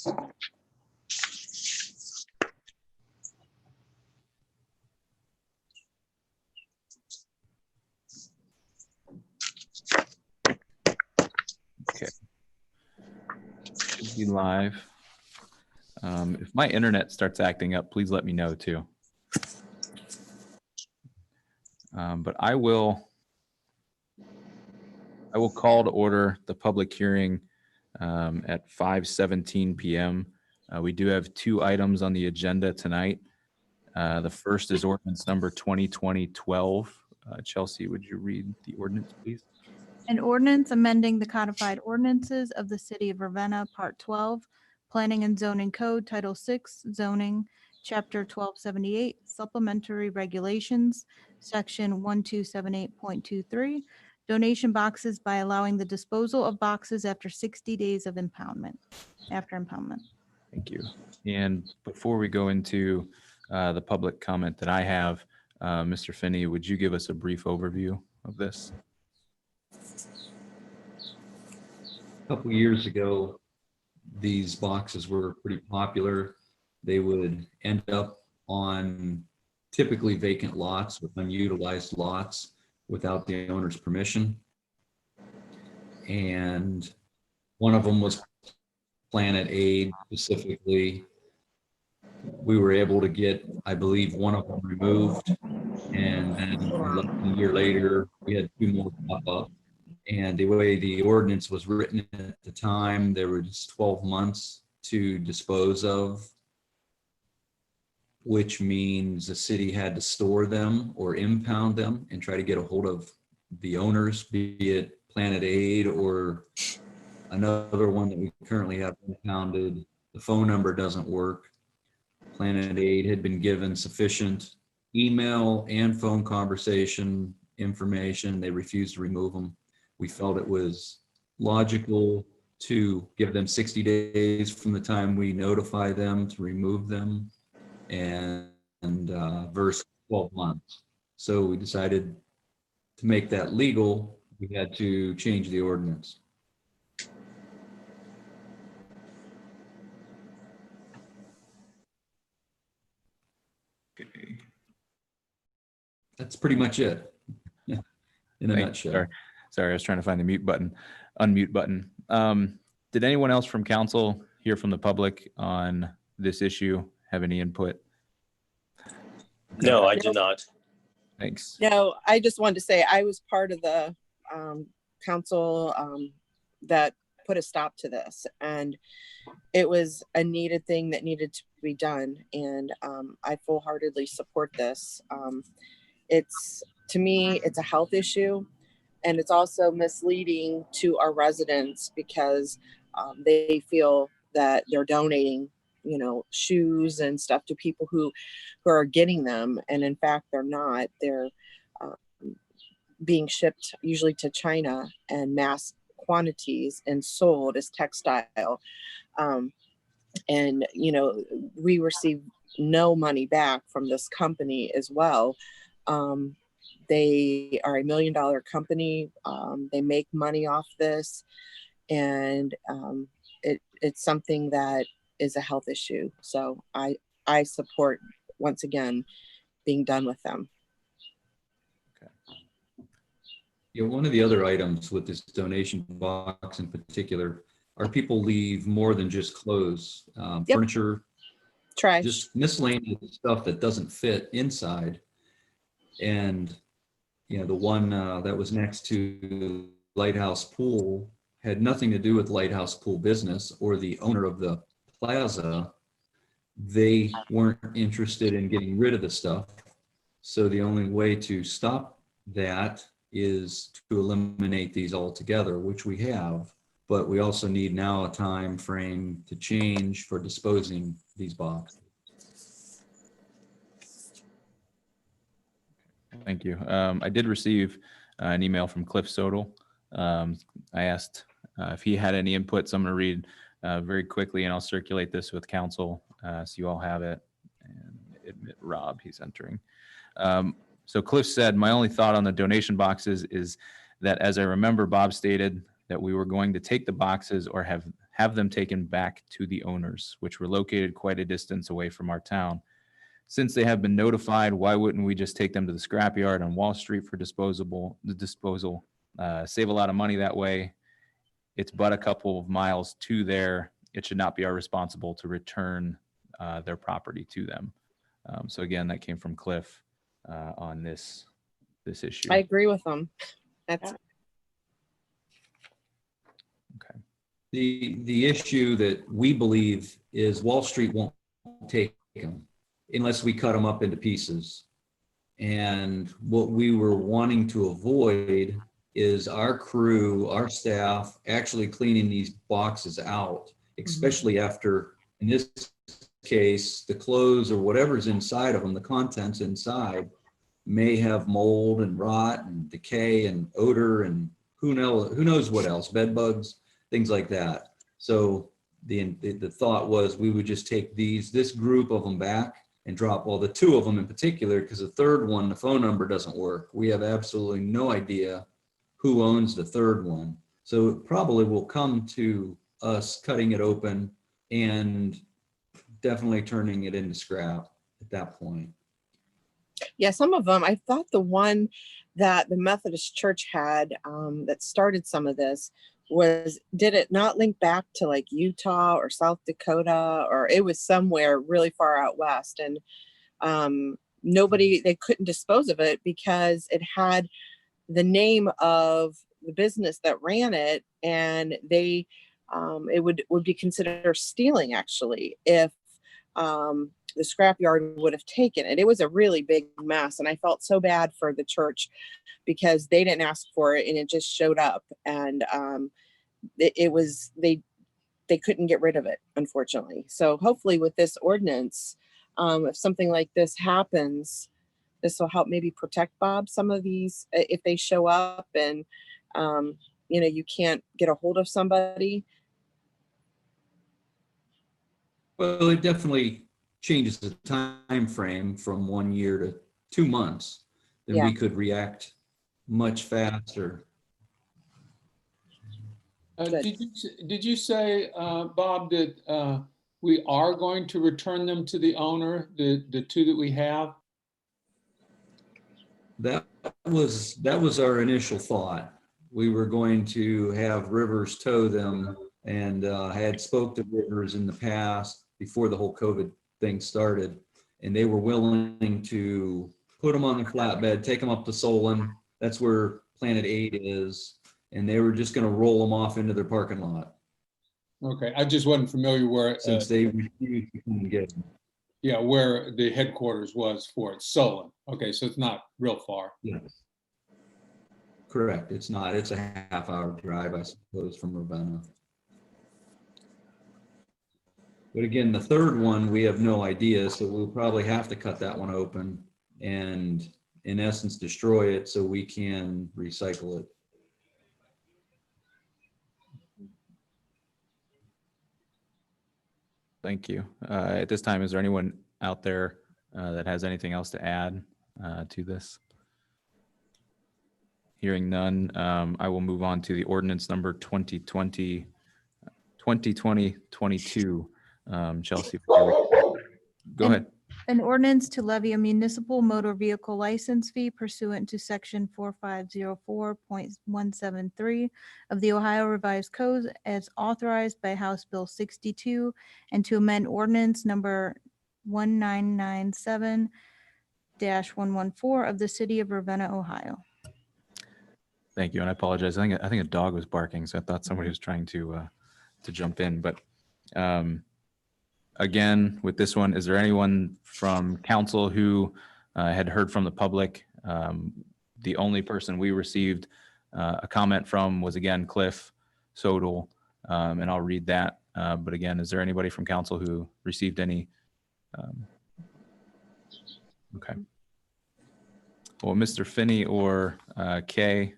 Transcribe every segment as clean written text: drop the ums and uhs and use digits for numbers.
Okay. Should be live. If my internet starts acting up, please let me know too. But I will call to order the public hearing at 5:17 p.m. We do have two items on the agenda tonight. The first is ordinance number 2020-12. Chelsea, would you read the ordinance, please? An ordinance amending the codified ordinances of the city of Ravenna, Part 12, Planning and Zoning Code, Title 6, Zoning, Chapter 1278, Supplementary Regulations, Section 1278.23, donation boxes by allowing the disposal of boxes after 60 days of impoundment, after impoundment. Thank you. And before we go into the public comment that I have, Mr. Finney, would you give us a brief overview of this? A couple years ago, these boxes were pretty popular. They would end up on typically vacant lots with unutilized lots without the owner's permission. And one of them was Planet Aid specifically. We were able to get, I believe, one of them removed. And then a year later, we had two more pop up. And the way the ordinance was written at the time, there was 12 months to dispose of, which means the city had to store them or impound them and try to get a hold of the owners, be it Planet Aid or another one that we currently have impounded. The phone number doesn't work. Planet Aid had been given sufficient email and phone conversation information. They refused to remove them. We felt it was logical to give them 60 days from the time we notify them to remove them and versus 12 months. So we decided to make that legal, we had to change the ordinance. Okay. That's pretty much it. Yeah, in a nutshell. Sorry, I was trying to find the unmute button. Did anyone else from council hear from the public on this issue? Have any input? No, I did not. Thanks. No, I just wanted to say I was part of the council that put a stop to this, and it was a needed thing that needed to be done. And I full-heartedly support this. To me, it's a health issue, and it's also misleading to our residents because they feel that they're donating, shoes and stuff to people who are getting them. And in fact, they're not. They're being shipped usually to China and mass quantities and sold as textile. And, we receive no money back from this company as well. They are $1 million company. They make money off this, and it's something that is a health issue. So I support, once again, being done with them. Okay. One of the other items with this donation box in particular are people leave more than just clothes, furniture, trash, just miscellaneous stuff that doesn't fit inside. And the one that was next to Lighthouse Pool had nothing to do with Lighthouse Pool business or the owner of the plaza. They weren't interested in getting rid of the stuff. So the only way to stop that is to eliminate these altogether, which we have, but we also need now a time frame to change for disposing these boxes. Thank you. I did receive an email from Cliff Sodal. I asked if he had any input, so I'm going to read very quickly, and I'll circulate this with council so you all have it. And admit Rob, he's entering. So Cliff said, my only thought on the donation boxes is that, as I remember, Bob stated that we were going to take the boxes or have have them taken back to the owners, which were located quite a distance away from our town. Since they have been notified, why wouldn't we just take them to the scrapyard on Wall Street for disposal? Save a lot of money that way. It's but a couple of miles to there. It should not be our responsible to return their property to them. So again, that came from Cliff on this issue. I agree with them. That's Okay. The issue that we believe is Wall Street won't take them unless we cut them up into pieces. And what we were wanting to avoid is our crew, our staff actually cleaning these boxes out, especially after, in this case, the clothes or whatever's inside of them, the contents inside may have mold and rot and decay and odor and who knows what else, bed bugs, things like that. So the thought was we would just take this group of them back and drop, well, the two of them in particular, because the third one, the phone number doesn't work. We have absolutely no idea who owns the third one. So it probably will come to us cutting it open and definitely turning it into scrap at that point. Yeah, some of them, I thought the one that the Methodist Church had that started some of this did it not link back to like Utah or South Dakota, or it was somewhere really far out west, and they couldn't dispose of it because it had the name of the business that ran it, and it would be considered stealing actually if the scrapyard would have taken it. It was a really big mess, and I felt so bad for the church because they didn't ask for it and it just showed up, and they couldn't get rid of it, unfortunately. So hopefully with this ordinance, if something like this happens, this will help maybe protect Bob some of these if they show up and you can't get a hold of somebody. Well, it definitely changes the time frame from 1 year to 2 months. Then Yeah. we could react much faster. Good. Did you say, Bob, that we are going to return them to the owner, the two that we have? That was our initial thought. We were going to have Rivers tow them, and I had spoke to Rivers in the past before the whole COVID thing started, and they were willing to put them on the flatbed, take them up to Solon. That's where Planet 8 is, and they were just going to roll them off into their parking lot. Okay, I just wasn't familiar where, Since they refused to come and get them. yeah, where the headquarters was for it, Solon. Okay, so it's not real far. Yes. Correct. It's not. It's a half-hour drive, I suppose, from Ravenna. But again, the third one, we have no idea, so we'll probably have to cut that one open and, in essence, destroy it so we can recycle it. Thank you. At this time, is there anyone out there that has anything else to add to this? Hearing none, I will move on to the ordinance number 2020-22. Chelsea, go ahead. An ordinance to levy a municipal motor vehicle license fee pursuant to section 4504.173 of the Ohio Revised Code as authorized by House Bill 62, and to amend ordinance number 1997-114 of the city of Ravenna, Ohio. Thank you, and I apologize. I think a dog was barking, so I thought somebody was trying to jump in. But again, with this one, is there anyone from council who had heard from the public? The only person we received a comment from was, again, Cliff Sodal, and I'll read that. But again, is there anybody from council who received any? Okay. Well, Mr. Finney or Kay,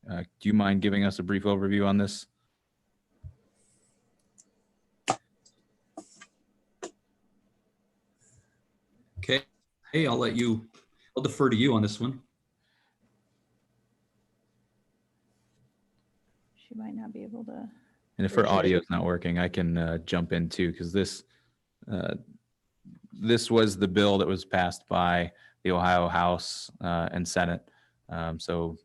do you mind giving us a brief overview on this? Okay. Hey, I'll defer to you on this one. She might not be able to. And if her audio is not working, I can jump in too, because this was the bill that was passed by the Ohio House and Senate. So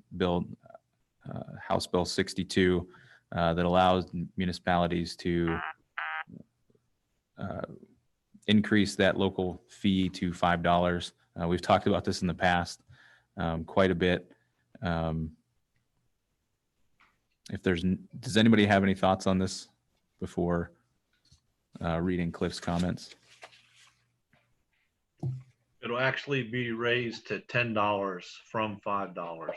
House Bill 62 that allows municipalities to increase that local fee to $5. We've talked about this in the past quite a bit. Does anybody have any thoughts on this before reading Cliff's comments? It'll actually be raised to $10 from $5.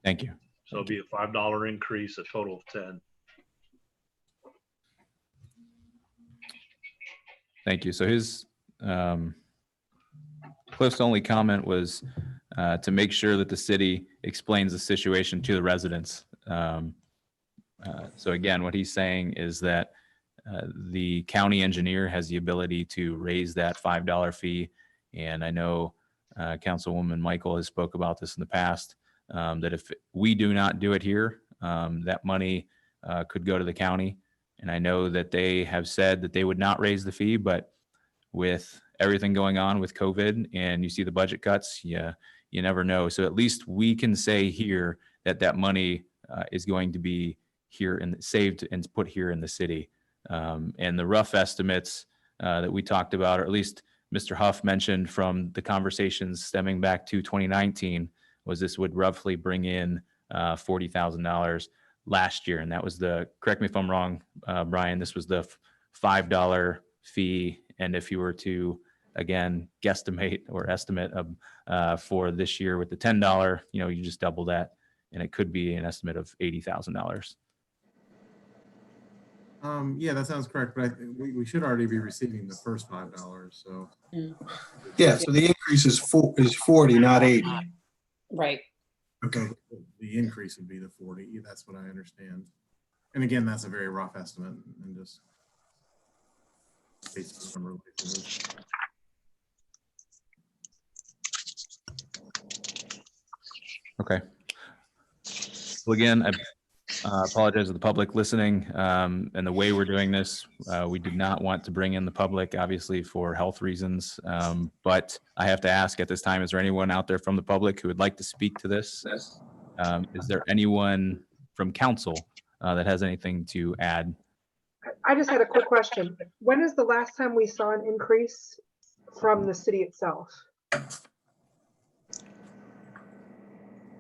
Thank you. So it'll be a $5 increase, a total of 10. Thank you. So Cliff's only comment was to make sure that the city explains the situation to the residents. So again, what he's saying is that the county engineer has the ability to raise that $5 fee. And I know Councilwoman Michael has spoke about this in the past, that if we do not do it here, that money could go to the county. And I know that they have said that they would not raise the fee, but with everything going on with COVID and you see the budget cuts, you never know. So at least we can say here that that money is going to be here and saved and put here in the city. And the rough estimates that we talked about, or at least Mr. Huff mentioned from the conversations stemming back to 2019, was this would roughly bring in $40,000 last year. And that was correct me if I'm wrong, Brian, this was the $5 fee. And if you were to, again, guesstimate or estimate for this year with the $10, you just double that and it could be an estimate of $80,000. Yeah, that sounds correct, but we should already be receiving the first $5, so. Yeah, so the increase is 40, not 80. Right. Okay. The increase would be the 40, that's what I understand. And again, that's a very rough estimate and just based on number of places. Okay. Well, again, I apologize to the public listening and the way we're doing this. We did not want to bring in the public, obviously, for health reasons. But I have to ask at this time, is there anyone out there from the public who would like to speak to this? Is there anyone from council that has anything to add? I just had a quick question. When is the last time we saw an increase from the city itself?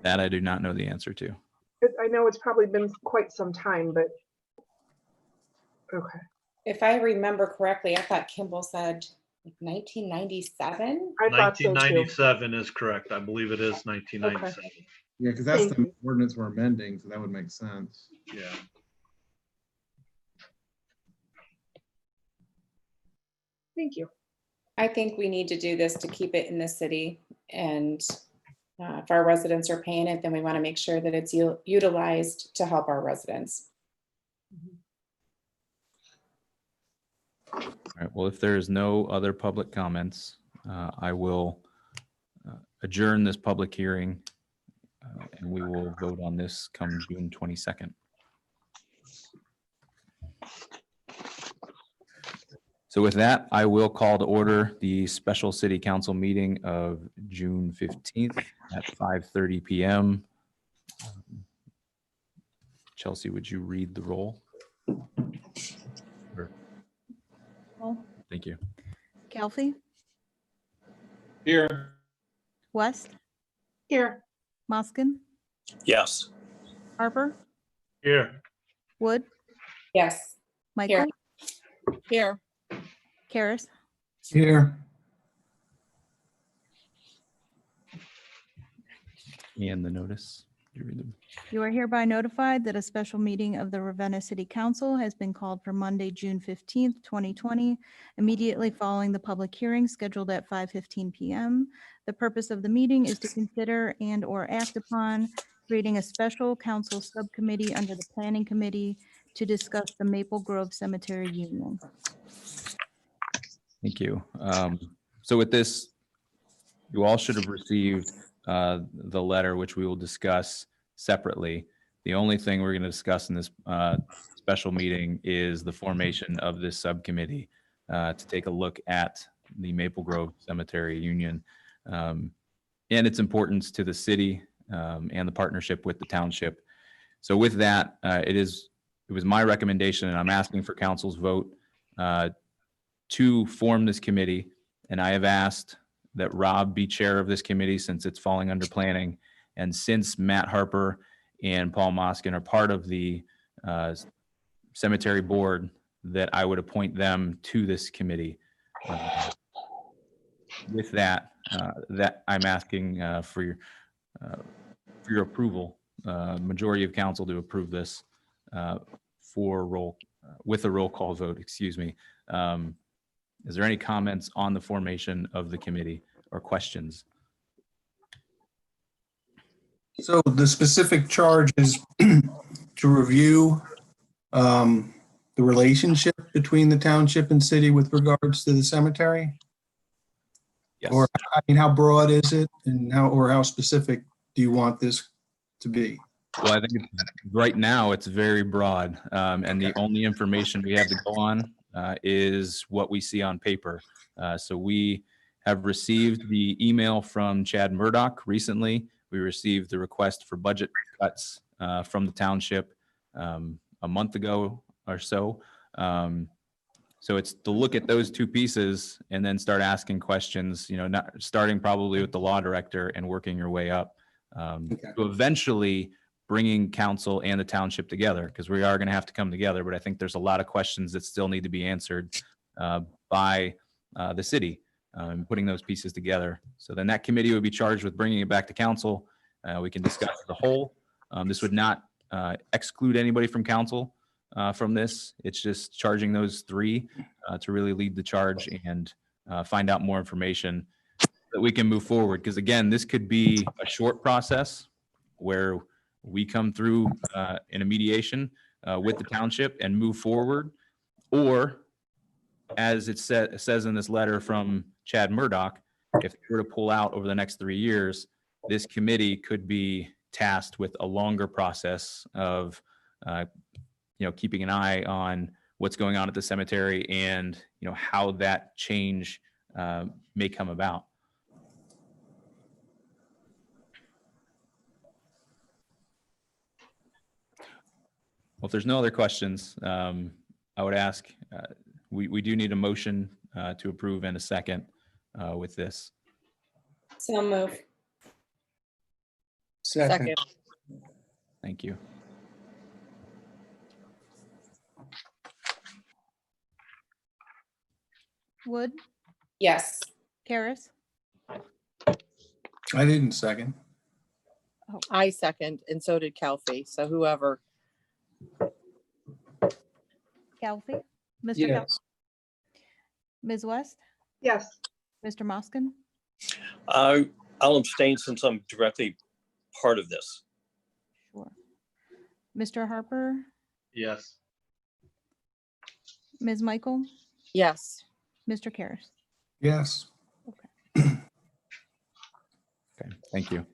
That I do not know the answer to. I know it's probably been quite some time, but okay. If I remember correctly, I thought Kimball said 1997. I thought so too. 1997 is correct. I believe it is 1997. Yeah, because that's Thank the you. ordinance we're amending, so that would make sense. Yeah. Thank you. I think we need to do this to keep it in the city, and if our residents are paying it, then we want to make sure that it's utilized to help our residents. All right. Well, if there's no other public comments, I will adjourn this public hearing and we will vote on this come June 22nd. So with that, I will call to order the special city council meeting of June 15th at 5:30 p.m. Chelsea, would you read the roll? Thank you. Calfee, Here. West, Here. Moskin, Yes. Harper, Here. Wood, Yes. Michael, Here. Karis, Here. And the notice. You read them. you are hereby notified that a special meeting of the Ravenna City Council has been called for Monday, June 15th, 2020, immediately following the public hearing scheduled at 5:15 p.m. The purpose of the meeting is to consider and/or act upon creating a special council subcommittee under the Planning Committee to discuss the Maple Grove Cemetery Union. Thank you. So with this, you all should have received the letter, which we will discuss separately. The only thing we're going to discuss in this special meeting is the formation of this subcommittee to take a look at the Maple Grove Cemetery Union and its importance to the city and the partnership with the township. So with that, it was my recommendation, and I'm asking for council's vote to form this committee. And I have asked that Rob be chair of this committee since it's falling under planning. And since Matt Harper and Paul Moskin are part of the cemetery board, that I would appoint them to this committee. With that, that I'm asking for your approval, majority of council to approve this with a roll call vote, excuse me. Is there any comments on the formation of the committee or questions? So the specific charge is to review the relationship between the township and city with regards to the cemetery? Yes. Or, I mean, how broad is it and how specific do you want this to be? Well, I think right now it's very broad, and the only information we have to go on is what we see on paper. So we have received the email from Chad Murdoch recently. We received the request for budget cuts from the township a month ago or so. So it's to look at those two pieces and then start asking questions, not starting probably with the law director and working your way up to eventually bringing council and the township together, because we are going to have to come together. But I think there's a lot of questions that still need to be answered by the city, putting those pieces together. So then that committee would be charged with bringing it back to council. We can discuss the whole. This would not exclude anybody from council from this. It's just charging those three to really lead the charge and find out more information that we can move forward. Because again, this could be a short process where we come through in a mediation with the township and move forward. Or as it says in this letter from Chad Murdoch, if they were to pull out over the next 3 years, this committee could be tasked with a longer process of keeping an eye on what's going on at the cemetery and how that change may come about. Well, if there's no other questions, I would ask, we do need a motion to approve and a second with this. So move. Second. Thank you. Wood, Yes. Karis, I didn't second. I second, and so did Kelfi. So whoever. Calfee, Mr. Yes. Calfee, Ms. West, Yes, Mr. Moskin, I'll abstain since I'm directly part of this. sure. Mr. Harper, Yes. Ms. Michael, Yes. Mr. Karis. Yes. Okay, thank you.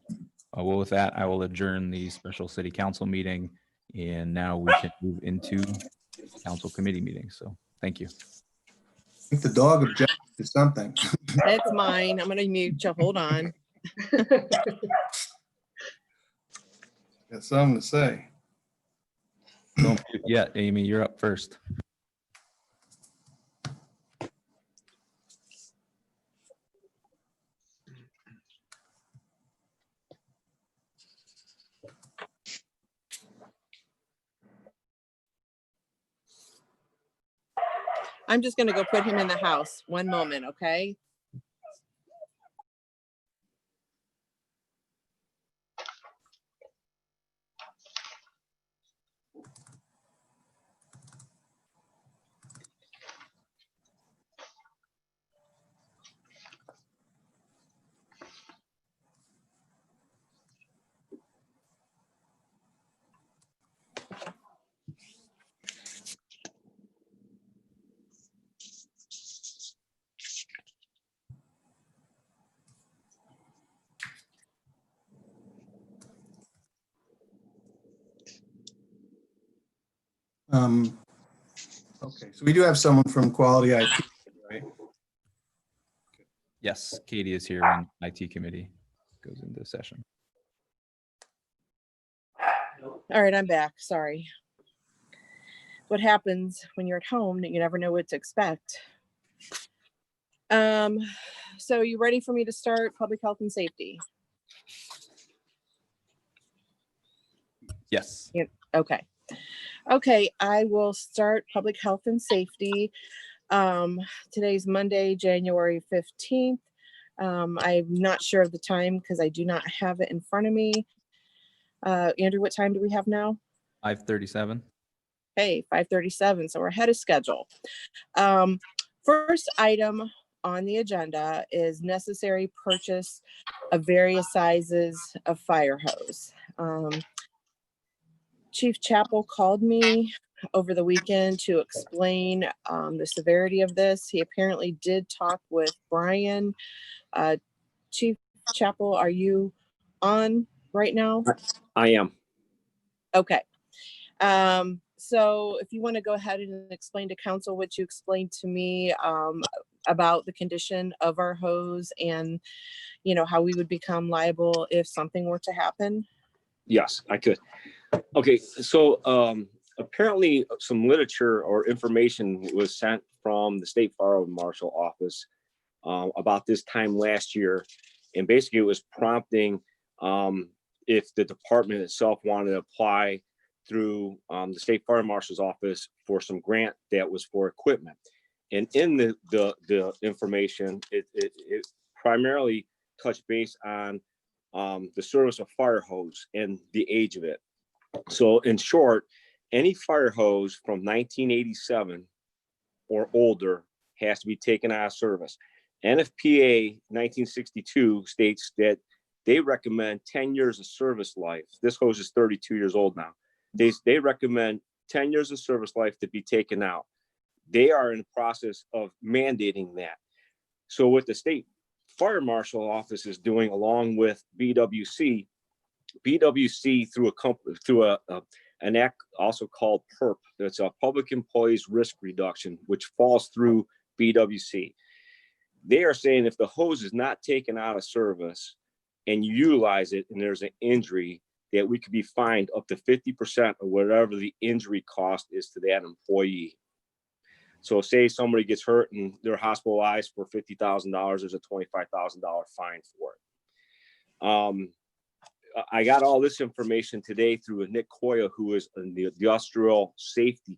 Well, with that, I will adjourn the special city council meeting, and now we can move into council committee meetings. So thank you. I think the dog objected to something. It's mine. I'm going to mute you. Hold on. Got something to say. Don't mute yet, Amy, you're up first. I'm just going to go put him in the house. One moment, okay? Okay, so we do have someone from Quality IT, right? Yes, Katie is here when IT committee goes into session. All right, I'm back. Sorry. What happens when you're at home that you never know what to expect? So you ready for me to start public health and safety? Yes. Yeah, okay. Okay, I will start public health and safety. Today's Monday, January 15th. I'm not sure of the time because I do not have it in front of me. Andrew, what time do we have now? 5:37. Hey, 5:37, so we're ahead of schedule. First item on the agenda is necessary purchase of various sizes of fire hose. Chief Chappell called me over the weekend to explain the severity of this. He apparently did talk with Brian. Chief Chappell, are you on right now? I am. Okay. So if you want to go ahead and explain to council what you explained to me about the condition of our hose and, you know, how we would become liable if something were to happen. Yes, I could. Okay, so apparently some literature or information was sent from the State Fire Marshal Office about this time last year. And basically it was prompting if the department itself wanted to apply through the State Fire Marshal's Office for some grant that was for equipment. And in the information, it primarily touched base on the service of fire hose and the age of it. So in short, any fire hose from 1987 or older has to be taken out of service. NFPA 1962 states that they recommend 10 years of service life. This hose is 32 years old now. They recommend 10 years of service life to be taken out. They are in the process of mandating that. So what the State Fire Marshal Office is doing along with BWC through an act also called PERP, that's a Public Employees Risk Reduction, which falls through BWC. They are saying if the hose is not taken out of service and you utilize it and there's an injury, that we could be fined up to 50% of whatever the injury cost is to that employee. So say somebody gets hurt and they're hospitalized for $50,000, there's a $25,000 fine for it. I got all this information today through Nick Koya, who is the industrial safety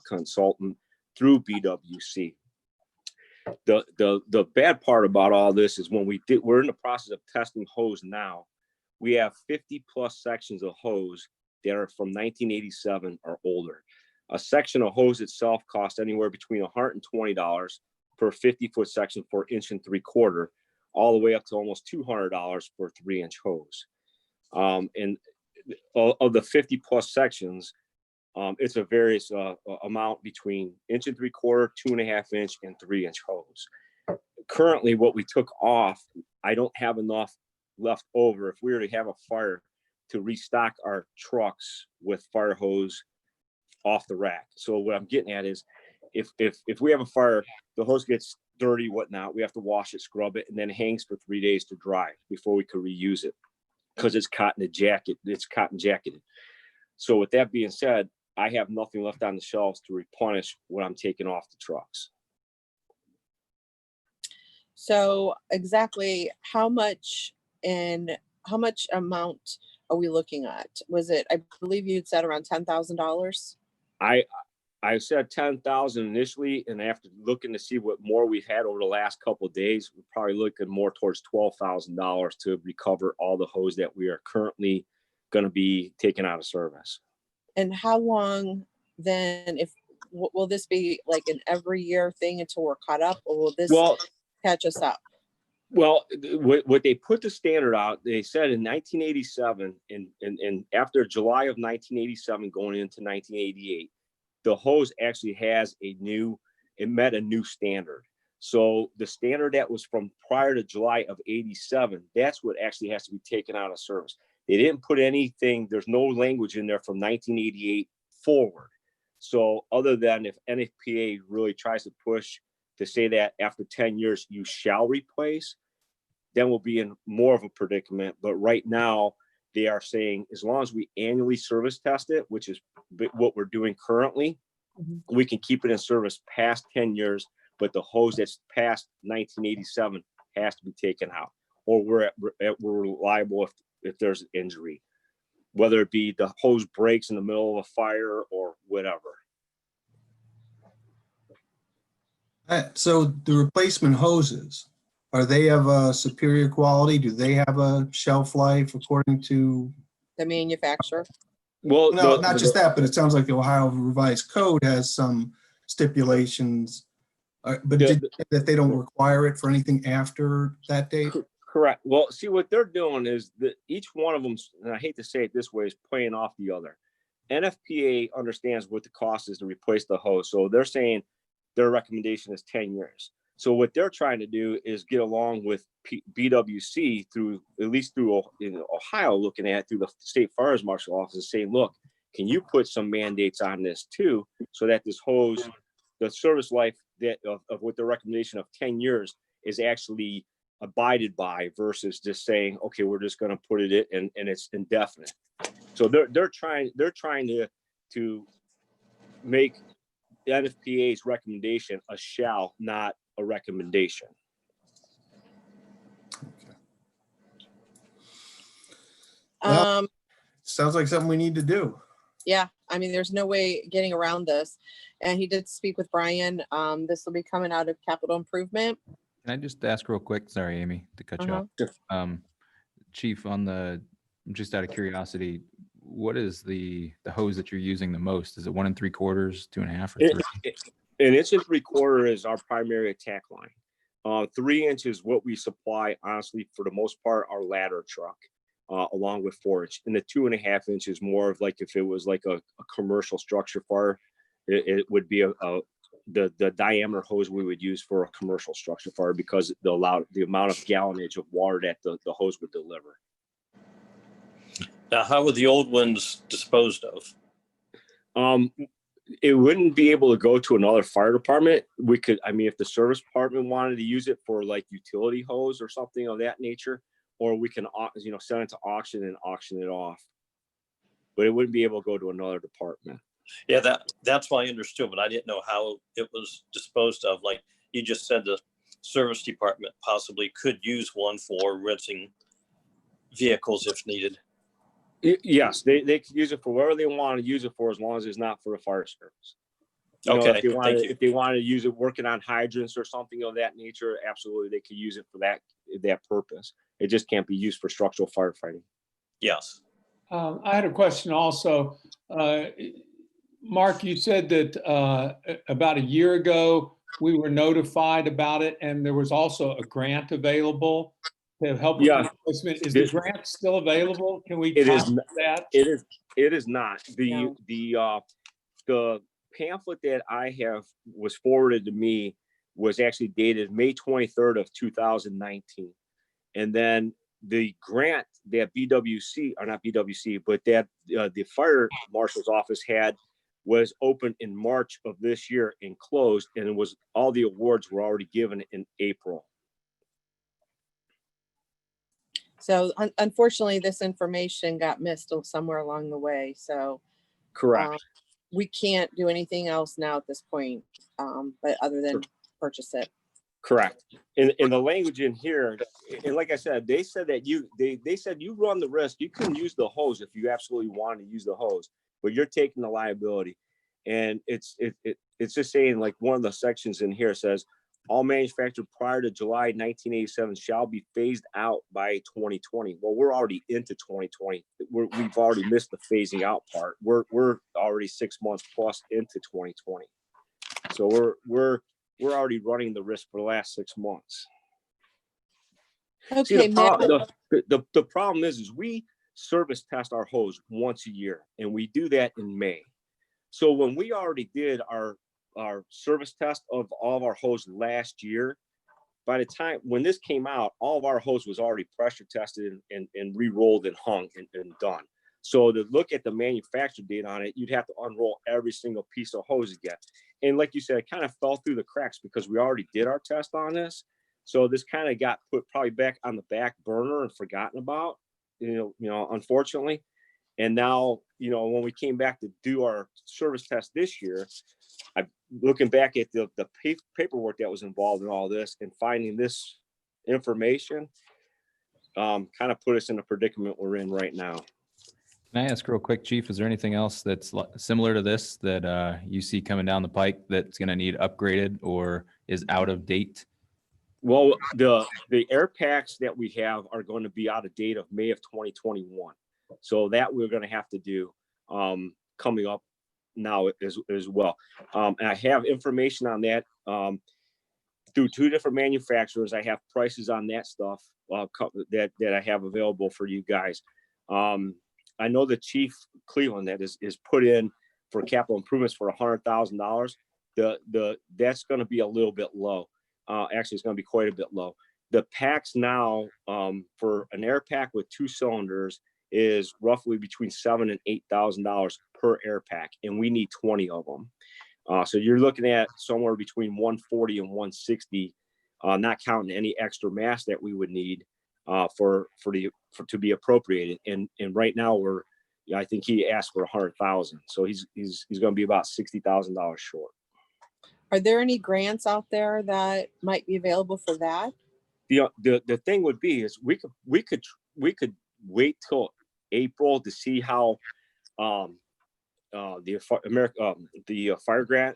consultant through BWC. The bad part about all this is when we're in the process of testing hose now, we have 50 plus sections of hose that are from 1987 or older. A section of hose itself costs anywhere between $120 per 50-foot section for 1 3/4 inch, all the way up to almost $200 for 3-inch hose. And of the 50 plus sections, it's a various amount between 1 3/4 inch, 2.5 inch, and 3-inch hose. Currently, what we took off, I don't have enough left over if we were to have a fire to restock our trucks with fire hose off the rack. So what I'm getting at is if we have a fire, the hose gets dirty, whatnot, we have to wash it, scrub it, and then it hangs for 3 days to dry before we could reuse it because it's cotton jacketed. So with that being said, I have nothing left on the shelves to replenish what I'm taking off the trucks. So exactly how much amount are we looking at? Was it, I believe you'd said around $10,000? I said 10,000 initially, and after looking to see what more we've had over the last couple of days, we're probably looking more towards $12,000 to recover all the hose that we are currently going to be taking out of service. And how long then, will this be like an every year thing until we're caught up, or will this catch us up? Well, what they put the standard out, they said in 1987 and after July of 1987 going into 1988, the hose actually it met a new standard. So the standard that was from prior to July of 87, that's what actually has to be taken out of service. They didn't put anything, there's no language in there from 1988 forward. So other than if NFPA really tries to push to say that after 10 years, you shall replace, then we'll be in more of a predicament. But right now they are saying, as long as we annually service test it, which is what we're doing currently, we can keep it in service past 10 years, but the hose that's past 1987 has to be taken out, or we're liable if there's an injury, whether it be the hose breaks in the middle of a fire or whatever. So the replacement hoses, are they of a superior quality? Do they have a shelf life according to? The manufacturer. Well, No, not just that, but it sounds like the Ohio Revised Code has some stipulations. But that they don't require it for anything after that date? Correct. Well, see, what they're doing is that each one of them, and I hate to say it this way, is playing off the other. NFPA understands what the cost is to replace the hose. So they're saying their recommendation is 10 years. So what they're trying to do is get along with BWC through, at least through Ohio, looking at through the state fire marshal office and saying, look, can you put some mandates on this too, so that this hose, the service life that of what the recommendation of 10 years is actually abided by, versus just saying, okay, we're just going to put it in and it's indefinite. So they're trying to make the NFPA's recommendation a shall, not a recommendation. Well, sounds like something we need to do. Yeah, I mean, there's no way getting around this. And he did speak with Brian. This will be coming out of capital improvement. Can I just ask real quick? Sorry, Amy, to cut you off. Chief, just out of curiosity, what is the hose that you're using the most? Is it 1 3/4, 2.5, or 3? An 1 3/4 is our primary attack line. 3 inches what we supply, honestly, for the most part, our ladder truck, along with 4 inch. And the 2.5 inches more of like if it was like a commercial structure fire, it would be the diameter hose we would use for a commercial structure fire, because the amount of gallonage of water that the hose would deliver. Now, how were the old ones disposed of? It wouldn't be able to go to another fire department. We could, I mean, if the service department wanted to use it for like utility hose or something of that nature, or we can, send it to auction and auction it off. But it wouldn't be able to go to another department. Yeah, that's what I understood, but I didn't know how it was disposed of. Like you just said, the service department possibly could use one for rinsing vehicles if needed. Yes, they could use it for whatever they want to use it for, as long as it's not for the fire service. Okay, if they wanted to use it working on hydrants or something of that nature, absolutely, they could use it for that purpose. It just can't be used for structural firefighting. Yes. I had a question also. Mark, you said that about a year ago, we were notified about it, and there was also a grant available to help with replacement. Is the grant still available? Can we talk about that? It is not. The pamphlet that I have was forwarded to me was actually dated May 23rd of 2019. And then the grant that BWC, or not BWC, but that the fire marshal's office had was open in March of this year and closed, and it was all the awards were already given in April. So unfortunately, this information got missed somewhere along the way. So correct. We can't do anything else now at this point, but other than purchase it. Correct. In the language in here, and like I said, they said that they said you run the risk. You can use the hose if you absolutely want to use the hose, but you're taking the liability. And it's just saying, like, one of the sections in here says, all manufactured prior to July 1987 shall be phased out by 2020. Well, we're already into 2020. We've already missed the phasing out part. We're already 6 months plus into 2020. So we're already running the risk for the last 6 months. Okay, see, the problem is we service test our hose once a year, and we do that in May. So when we already did our service test of all of our hose last year, by the time when this came out, all of our hose was already pressure tested and re-rolled and hung and done. So to look at the manufacturer date on it, you'd have to unroll every single piece of hose again. And like you said, it kind of fell through the cracks because we already did our test on this. So this kind of got put probably back on the back burner and forgotten about, unfortunately. And now, when we came back to do our service test this year, I'm looking back at the paperwork that was involved in all this and finding this information, kind of put us in the predicament we're in right now. Can I ask real quick, Chief, is there anything else that's similar to this that you see coming down the pike that's going to need upgraded or is out of date? Well, the air packs that we have are going to be out of date of May of 2021. So that we're going to have to do coming up now as well. And I have information on that through 2 different manufacturers. I have prices on that stuff that I have available for you guys. I know the Chief Cleveland that is put in for capital improvements for $100,000. That's going to be a little bit low. Actually, it's going to be quite a bit low. The packs now for an air pack with 2 cylinders is roughly between $7,000 and $8,000 per air pack, and we need 20 of them. So you're looking at somewhere between 140 and 160, not counting any extra mass that we would need to be appropriated. And right now I think he asked for 100,000. So he's going to be about $60,000 short. Are there any grants out there that might be available for that? The thing would be is we could wait till April to see how the fire grant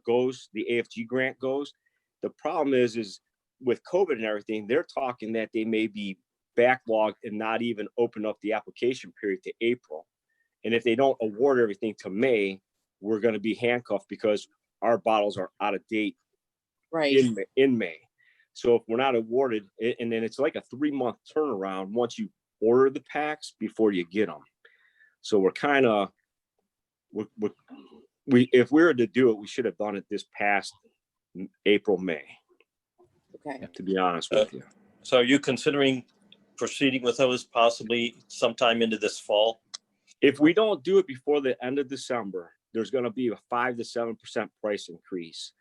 goes, the AFG grant goes. The problem is with COVID and everything, they're talking that they may be backlogged and not even open up the application period to April. And if they don't award everything to May, we're going to be handcuffed because our bottles are out of date in May. So if we're not awarded, and then it's like a 3-month turnaround once you order the packs before you get them. So we're kind of, if we were to do it, we should have done it this past April, May. Okay. To be honest with you. So are you considering proceeding with those possibly sometime into this fall? If we don't do it before the end of December, there's going to be a 5 to 7% price increase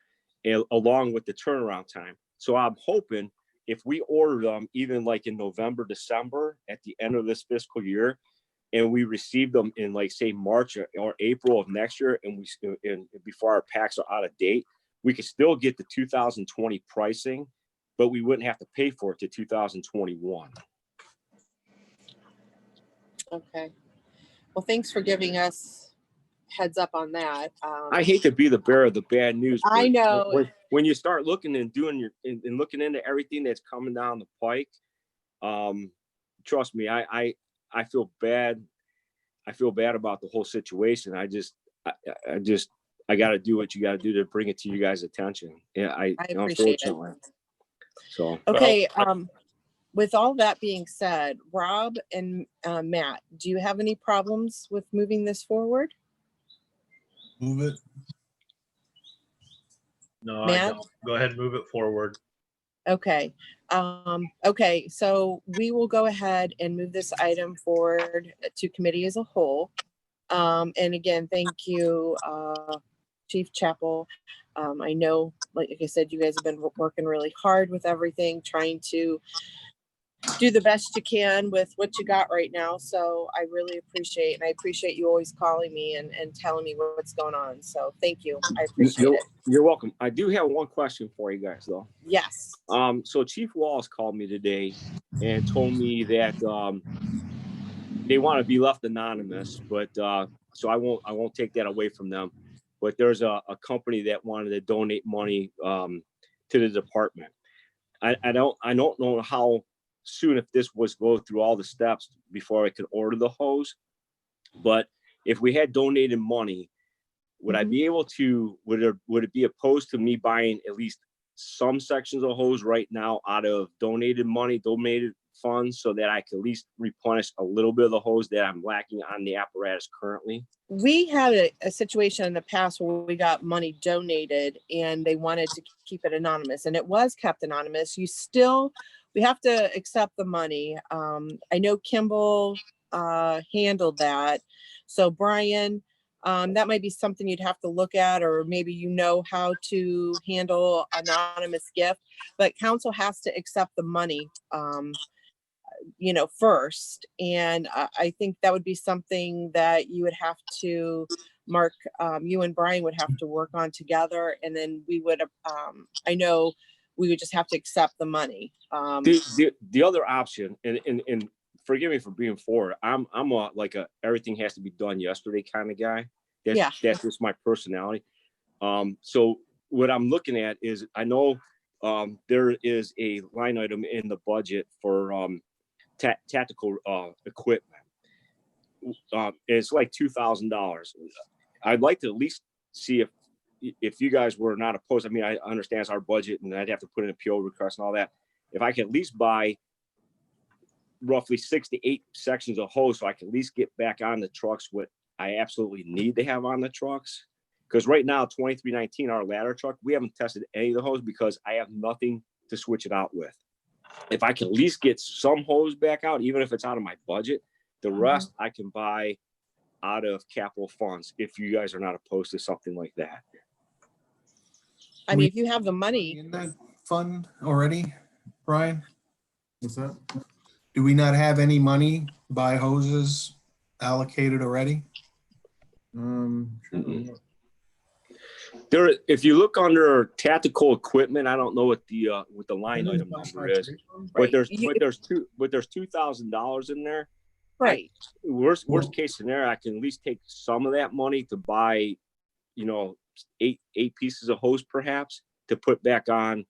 along with the turnaround time. So I'm hoping if we order them even like in November, December at the end of this fiscal year, and we receive them in like say March or April of next year, and before our packs are out of date, we could still get the 2020 pricing, but we wouldn't have to pay for it to 2021. Okay. Well, thanks for giving us heads up on that. I hate to be the bearer of the bad news. I know. When you start looking and looking into everything that's coming down the pike, trust me, I feel bad. I feel bad about the whole situation. I got to do what you got to do to bring it to you guys' attention. Yeah, I appreciate it. So okay. With all that being said, Rob and Matt, do you have any problems with moving this forward? Move it. No, Matt? I don't. Go ahead and move it forward. Okay. Okay, so we will go ahead and move this item forward to committee as a whole. And again, thank you, Chief Chappell. I know, like I said, you guys have been working really hard with everything, trying to do the best you can with what you got right now. So I really appreciate, and I appreciate you always calling me and telling me what's going on. So thank you. I appreciate it. You're welcome. I do have one question for you guys though. Yes. So Chief Wallace called me today and told me that they want to be left anonymous, but so I won't take that away from them. But there's a company that wanted to donate money to the department. I don't know how soon if this was go through all the steps before I could order the hose, but if we had donated money, would I be able to, would it be opposed to me buying at least some sections of hose right now out of donated money, donated funds, so that I could at least replenish a little bit of the hose that I'm lacking on the apparatus currently? We had a situation in the past where we got money donated and they wanted to keep it anonymous, and it was kept anonymous. We have to accept the money. I know Kimball handled that. So Brian, that might be something you'd have to look at, or maybe you know how to handle anonymous gift, but council has to accept the money, first. And I think that would be something that you would have to, Mark, you and Brian would have to work on together. And then we would, I know we would just have to accept the money. The other option, and forgive me for being forward, I'm like a everything has to be done yesterday kind of guy. That's just my personality. So what I'm looking at is, I know there is a line item in the budget for tactical equipment. It's like $2,000. I'd like to at least see if you guys were not opposed. I mean, I understand it's our budget and I'd have to put in a PO request and all that. If I could at least buy roughly 6 to 8 sections of hose, so I can at least get back on the trucks what I absolutely need to have on the trucks. Because right now, 2319, our ladder truck, we haven't tested any of the hose because I have nothing to switch it out with. If I can at least get some hose back out, even if it's out of my budget, the rest I can buy out of capital funds, if you guys are not opposed to something like that. I mean, if you have the money In that fund already, Brian? What's that? Do we not have any money to buy hoses allocated already? There, if you look under tactical equipment, I don't know what the line item number is, but there's $2,000 in there. Right. Worst case scenario, I can at least take some of that money to buy, 8 pieces of hose perhaps to put back on,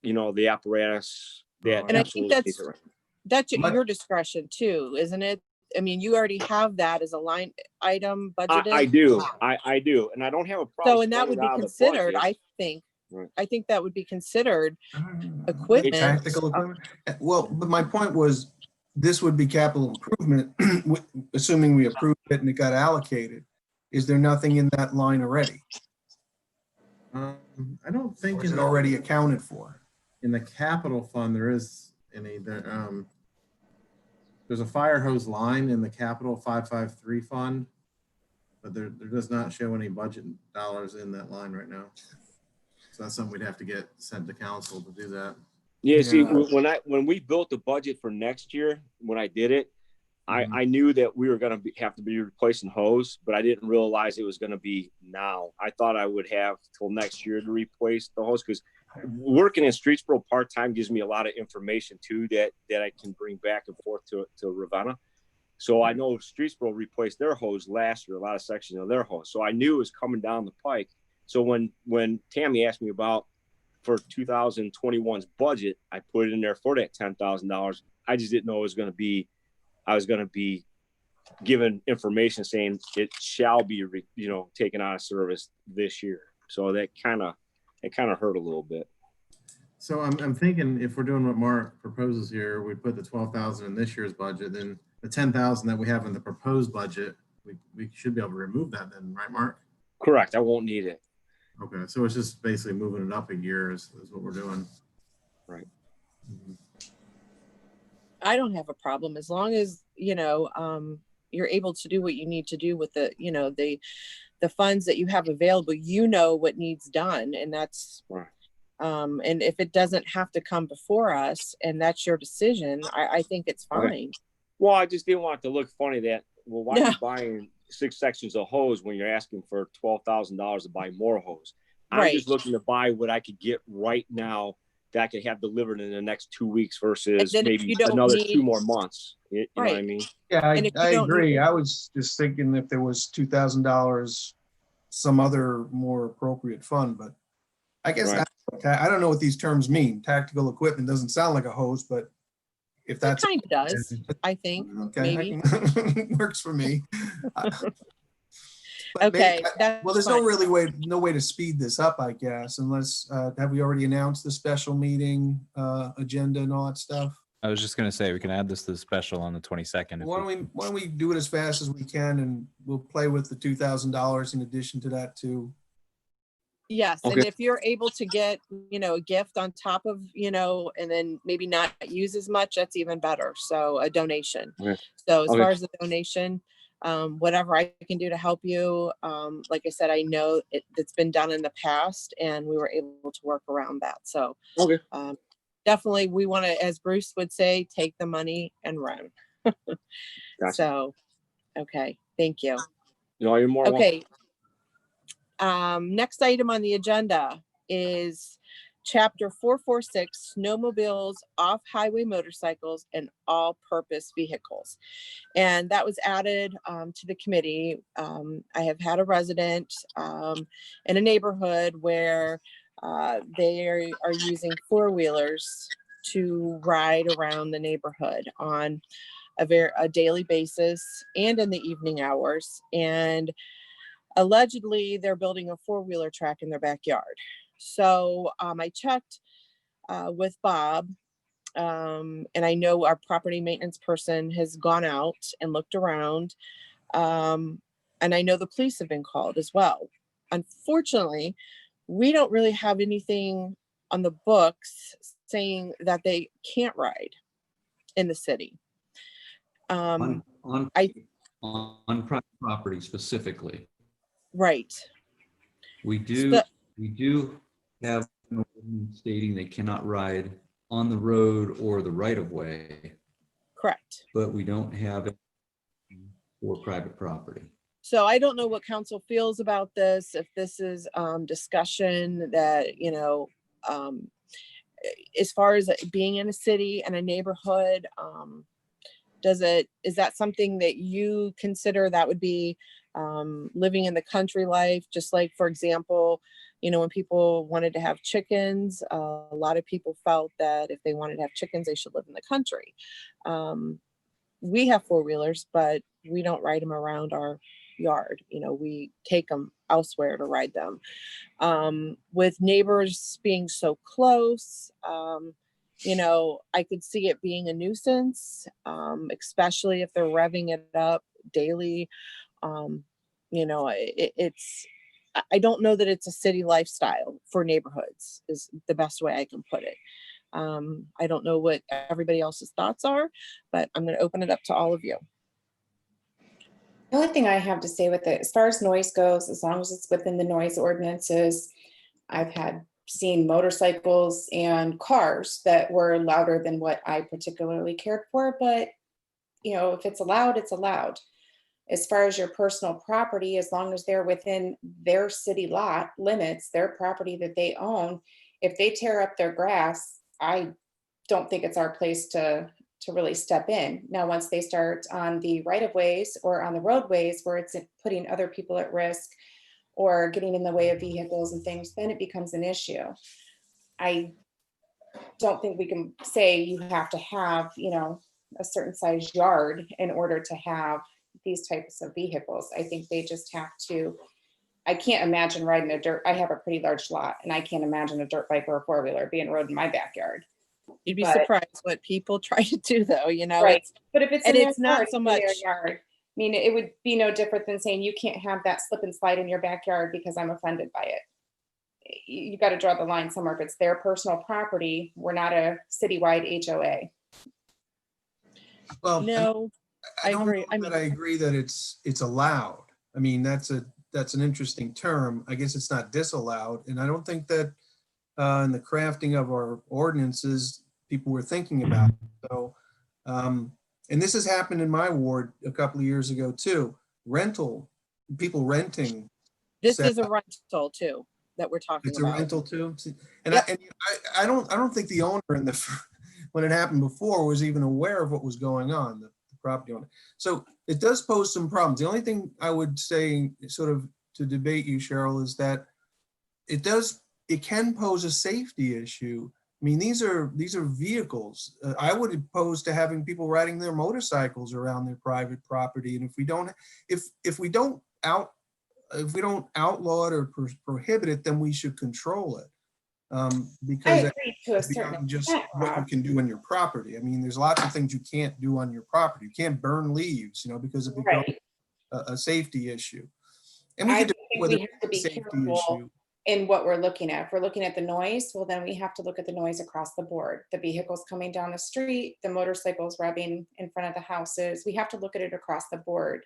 the apparatus. And I think that's your discretion too, isn't it? I mean, you already have that as a line item budgeted. I do. I do. And I don't have a problem. So, and that would be considered, I think. Right. I think that would be considered equipment. Tactical equipment. Well, but my point was, this would be capital improvement, assuming we approved it and it got allocated. Is there nothing in that line already? I don't think Or is it already accounted for? in the capital fund there is any. There's a fire hose line in the capital 553 fund, but there does not show any budget dollars in that line right now. So that's something we'd have to get sent to council to do that. Yeah, see, when we built the budget for next year, when I did it, I knew that we were going to have to be replacing hose, but I didn't realize it was going to be now. I thought I would have till next year to replace the hose, because working in Streetsboro part-time gives me a lot of information too that I can bring back and forth to Ravenna. So I know Streetsboro replaced their hose last year, a lot of sections of their hose. So I knew it was coming down the pike. So when Tammy asked me about for 2021's budget, I put it in there for that $10,000. I just didn't know it was going to be, I was going to be given information saying it shall be, taken out of service this year. So that kind of hurt a little bit. So I'm thinking if we're doing what Mark proposes here, we put the 12,000 in this year's budget, then the 10,000 that we have in the proposed budget, we should be able to remove that then, right, Mark? Correct. I won't need it. Okay, so it's just basically moving it up a year is what we're doing. Right. I don't have a problem as long as, you're able to do what you need to do with the funds that you have available, what needs done. And that's, right. And if it doesn't have to come before us and that's your decision, I think it's fine. Okay. Well, I just didn't want it to look funny that, why are you buying 6 sections of hose when you're asking for $12,000 to buy more hose? I'm just looking to buy what I could get right now that I could have delivered in the next 2 weeks versus maybe another 2 more months. You know what I mean? Yeah, I agree. I was just thinking if there was $2,000, some other more appropriate fund, but I guess I don't know what these terms mean. Tactical equipment doesn't sound like a hose, but if that's it kind of does, I think. Okay, maybe. Works for me. Okay. Well, there's no way to speed this up, I guess, unless have we already announced the special meeting agenda and all that stuff? I was just going to say, we can add this to the special on the 22nd. Why don't we do it as fast as we can, and we'll play with the $2,000 in addition to that too. Yes, and Okay. if you're able to get, a gift on top of, and then maybe not use as much, that's even better. So a donation. Okay. So as Okay. far as the donation, whatever I can do to help you, like I said, I know it's been done in the past and we were able to work around that. So Okay. definitely we want to, as Bruce would say, take the money and run. Gotcha. So, okay, thank you. No, you're more welcome. Okay. Next item on the agenda is chapter 446, snowmobiles, off-highway motorcycles, and all-purpose vehicles. And that was added to the committee. I have had a resident in a neighborhood where they are using four-wheelers to ride around the neighborhood on a daily basis and in the evening hours. And allegedly, they're building a four-wheeler track in their backyard. So I checked with Bob, and I know our property maintenance person has gone out and looked around. And I know the police have been called as well. Unfortunately, we don't really have anything on the books saying that they can't ride in the city. On private property specifically. Right. We do have an ordinance stating they cannot ride on the road or the right of way, Correct. but we don't have it for private property. So I don't know what council feels about this, if this is discussion that, as far as being in a city and a neighborhood, is that something that you consider that would be living in the country life? Just like, for example, when people wanted to have chickens, a lot of people felt that if they wanted to have chickens, they should live in the country. We have four-wheelers, but we don't ride them around our yard. We take them elsewhere to ride them. With neighbors being so close, I could see it being a nuisance, especially if they're revving it up daily. I don't know that it's a city lifestyle for neighborhoods is the best way I can put it. I don't know what everybody else's thoughts are, but I'm going to open it up to all of you. The only thing I have to say with it, as far as noise goes, as long as it's within the noise ordinances, I've seen motorcycles and cars that were louder than what I particularly cared for, but if it's allowed, it's allowed. As far as your personal property, as long as they're within their city lot limits, their property that they own, if they tear up their grass, I don't think it's our place to really step in. Now, once they start on the right of ways or on the roadways where it's putting other people at risk or getting in the way of vehicles and things, then it becomes an issue. I don't think we can say you have to have, a certain size yard in order to have these types of vehicles. I think they just have to, I can't imagine riding I have a pretty large lot and I can't imagine a dirt bike or a four-wheeler being rode in my backyard. You'd be surprised what people try to do though, Right. But if it's and in their it's not yard, so it's in their much yard. I mean, it would be no different than saying you can't have that slip and slide in your backyard because I'm offended by it. You got to draw the line somewhere. If it's their personal property, we're not a citywide HOA. Well, no, I agree. I agree that it's allowed. I mean, that's an interesting term. I guess it's not disallowed. And I don't think that in the crafting of our ordinances, people were thinking about it. So, and this has happened in my ward a couple of years ago too. People renting. This is a rental too that we're talking It's about. a rental too. And, Yep. I don't think the owner when it happened before was even aware of what was going on, the property owner. So it does pose some problems. The only thing I would say sort of to debate you, Cheryl, is that it can pose a safety issue. I mean, these are vehicles. I would oppose to having people riding their motorcycles around their private property. And if we don't outlaw it or prohibit it, then we should control it. Because I agree to a certain beyond just extent, what you Rob. can do on your property. I mean, there's lots of things you can't do on your property. You can't burn leaves, because it becomes Right. a safety issue. And we I could think debate whether we have to be it's a safety careful issue. in what we're looking at. If we're looking at the noise, well, then we have to look at the noise across the board. The vehicles coming down the street, the motorcycles revving in front of the houses. We have to look at it across the board.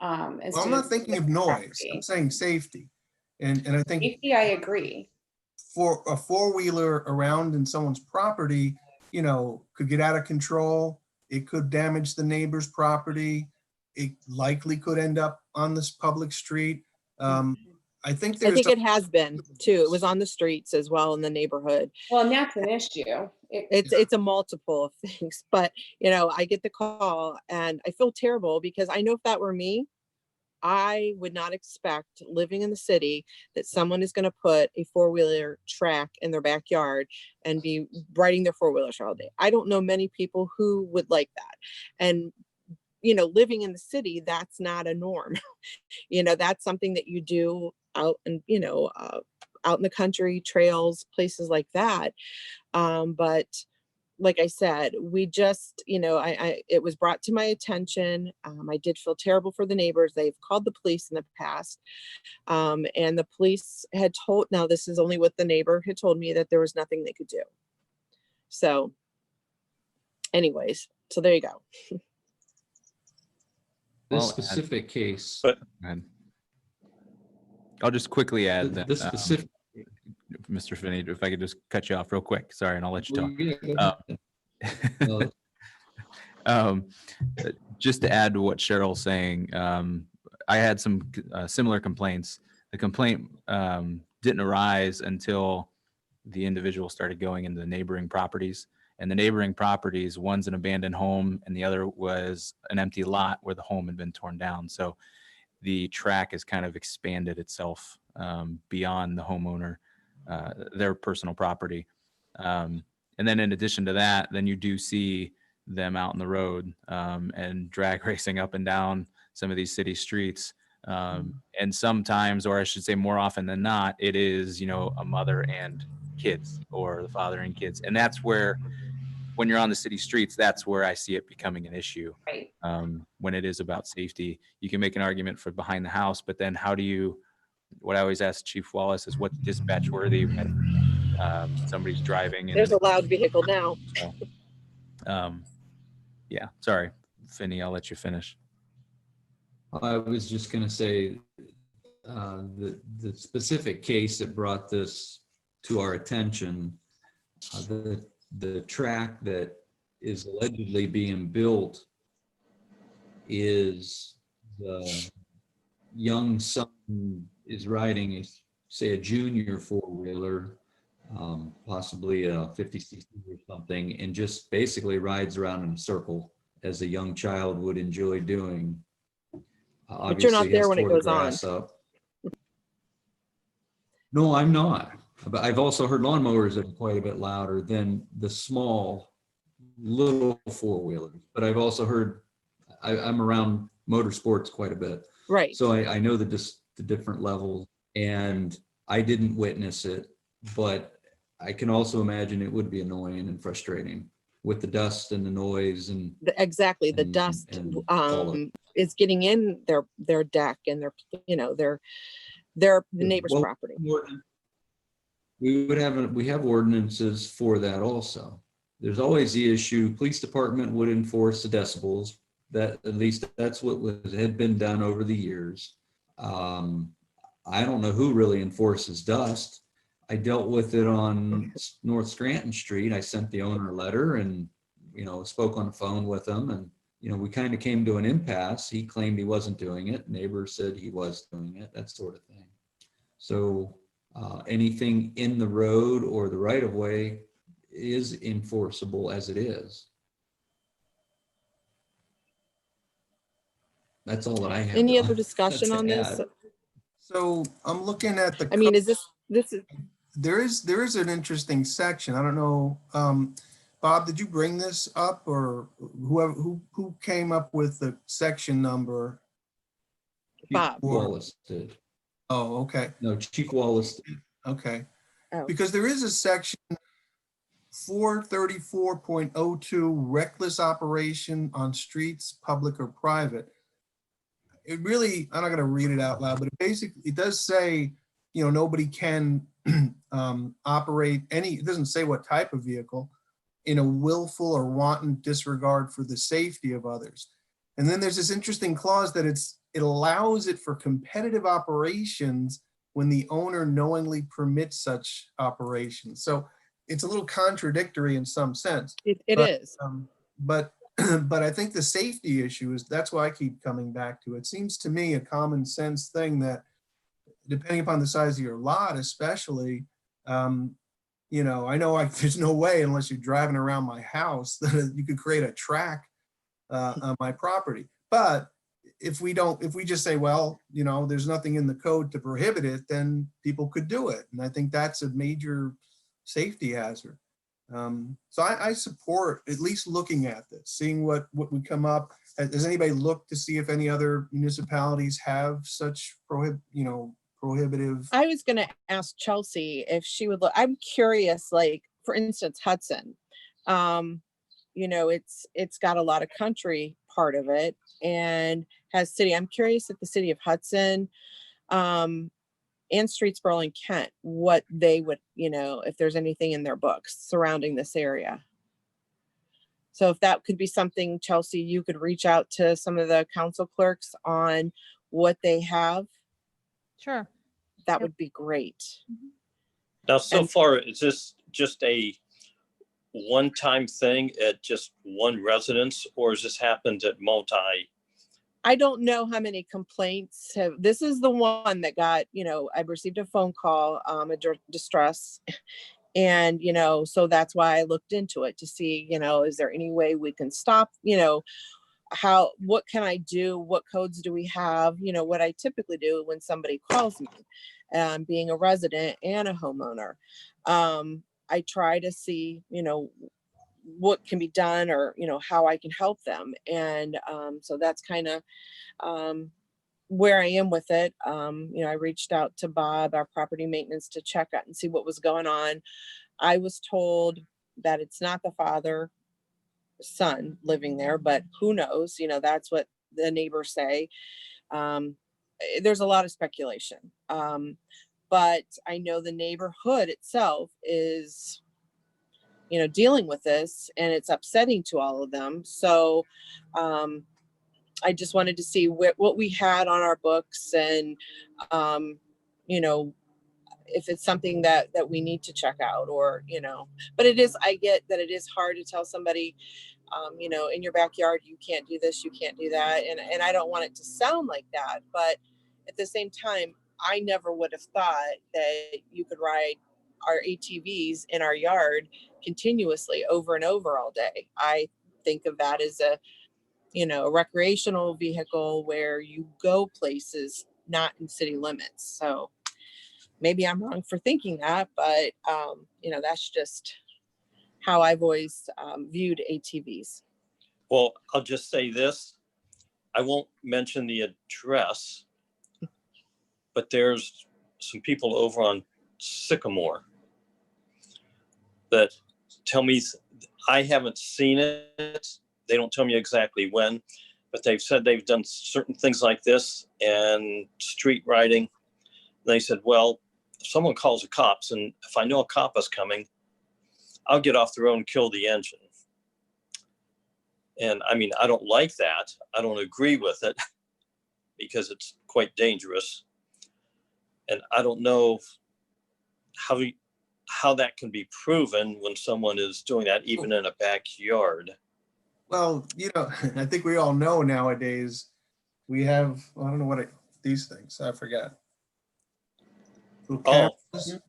Well, instead I'm not thinking of noise. property. I'm saying safety. And I think Safety, I agree. for a four-wheeler around in someone's property, you know, could get out of control. It could damage the neighbor's property. It likely could end up on this public street. I think I there's, think it has been too. It was on the streets as well in the neighborhood. Well, and that's an issue. It's a multiple of things, but you know, I get the call and I feel terrible because I know if that were me, I would not expect living in the city that someone is going to put a four-wheeler track in their backyard and be riding their four-wheelers all day. I don't know many people who would like that. And, you know, living in the city, that's not a norm. You know, that's something that you do out and, you know, out in the country, trails, places like that. But like I said, we just, you know, it was brought to my attention. I did feel terrible for the neighbors. They've called the police in the past. And the police had told, now this is only what the neighbor had told me, that there was nothing they could do. So anyways, so there you go. This Well, specific case, But- And I'll just quickly add that, this specific. Mr. Finney, if I could just cut you off real quick. Sorry, and I'll let you Well, talk. yeah, go ahead. Um, just to add to what Cheryl's saying, I had some similar complaints. The complaint didn't arise until the individual started going into the neighboring properties. And the neighboring properties, one's an abandoned home and the other was an empty lot where the home had been torn down. So the track has kind of expanded itself beyond the homeowner, their personal property. And then in addition to that, then you do see them out in the road and drag racing up and down some of these city streets. And sometimes, or I should say more often than not, it is, you know, a mother and kids or the father and kids. And that's where, when you're on the city streets, that's where I see it becoming an issue. Right. When it is about safety, you can make an argument for behind the house, but then how do you, what I always ask Chief Wallace is what's dispatch worthy when somebody's driving. There's a loud vehicle now. Yeah, sorry, Finney, I'll let you finish. I was just gonna say, the specific case that brought this to our attention, the track that is allegedly being built is the young son is riding, say, a junior four-wheeler, possibly a 50cc or something, and just basically rides around in a circle as a young child would enjoy doing. But you're not Obviously there has when it tore the goes on. grass up. No, I'm not. But I've also heard lawnmowers that are quite a bit louder than the small little four-wheelers. But I've also heard, I'm around motorsports quite a bit. Right. So I know the different levels, and I didn't witness it, but I can also imagine it would be annoying and frustrating with the dust and the noise and. Exactly. The and- dust and all of- is getting in their deck and their, you know, the neighbor's Well, property. We have ordinances for that also. There's always the issue, police department would enforce the decibels. That, at least that's what had been done over the years. I don't know who really enforces dust. I dealt with it on North Scranton Street. I sent the owner a letter and, you know, spoke on the phone with him, and, you know, we kind of came to an impasse. He claimed he wasn't doing it. Neighbors said he was doing it, that sort of thing. So anything in the road or the right of way is enforceable as it is. That's all that I have. Any other discussion on this? so I'm looking at the. I mean, is this is, There is an interesting section. I don't know. Bob, did you bring this up, or who came up with the section number? Bob. Wallace did. Oh, okay. No, Chief Wallace did. Okay. Oh. Because there is a section 434.02 reckless operation on streets, public or private. It really, I'm not going to read it out loud, but it basically, it does say, nobody can operate it doesn't say what type of vehicle, in a willful or wanton disregard for the safety of others. And then there's this interesting clause that it allows it for competitive operations when the owner knowingly permits such operations. So it's a little contradictory in some sense. It But, is. But I think the safety issue that's why I keep coming back to it. Seems to me a common sense thing that depending upon the size of your lot, especially, I know there's no way unless you're driving around my house that you could create a track on my property. But if we just say, well, there's nothing in the code to prohibit it, then people could do it. And I think that's a major safety hazard. So I support at least looking at this, seeing what would come up. Has anybody looked to see if any other municipalities have such prohibitive? I was going to ask Chelsea if she would look. I'm curious, like, for instance, Hudson. It's got a lot of country part of it and has city. I'm curious if the city of Hudson and Streetsboro and Kent, what they would, if there's anything in their books surrounding this area. So if that could be something, Chelsea, you could reach out to some of the council clerks on what they have. Sure. That would be great. Now, so far, is this just a one-time thing at just one residence, or has this happened at multi? I don't know how many complaints this is the one that got, I received a phone call, a distress. And, so that's why I looked into it to see, is there any way we can stop, what can I do? What codes do we have? What I typically do when somebody calls me, being a resident and a homeowner, I try to see, what can be done or, how I can help them. And so that's kind of where I am with it. I reached out to Bob, our property maintenance, to check out and see what was going on. I was told that it's not the father son living there, but who knows, that's what the neighbors say. There's a lot of speculation. But I know the neighborhood itself is, dealing with this, and it's upsetting to all of them. So I just wanted to see what we had on our books and, if it's something that we need to check out or, but I get that it is hard to tell somebody, in your backyard, you can't do this, you can't do that. And I don't want it to sound like that, but at the same time, I never would have thought that you could ride our ATVs in our yard continuously over and over all day. I think of that as a recreational vehicle where you go places not in city limits. So maybe I'm wrong for thinking that, but that's just how I've always viewed ATVs. Well, I'll just say this. I won't mention the address, but there's some people over on Sycamore that tell me, I haven't seen it. They don't tell me exactly when, but they've said they've done certain things like this and street riding. They said, well, if someone calls the cops and if I know a cop is coming, I'll get off the road and kill the engine. And I mean, I don't like that. I don't agree with it because it's quite dangerous. And I don't know how that can be proven when someone is doing that, even in a backyard. Well, I think we all know nowadays we have, I don't know these things, I forgot. Little cameras.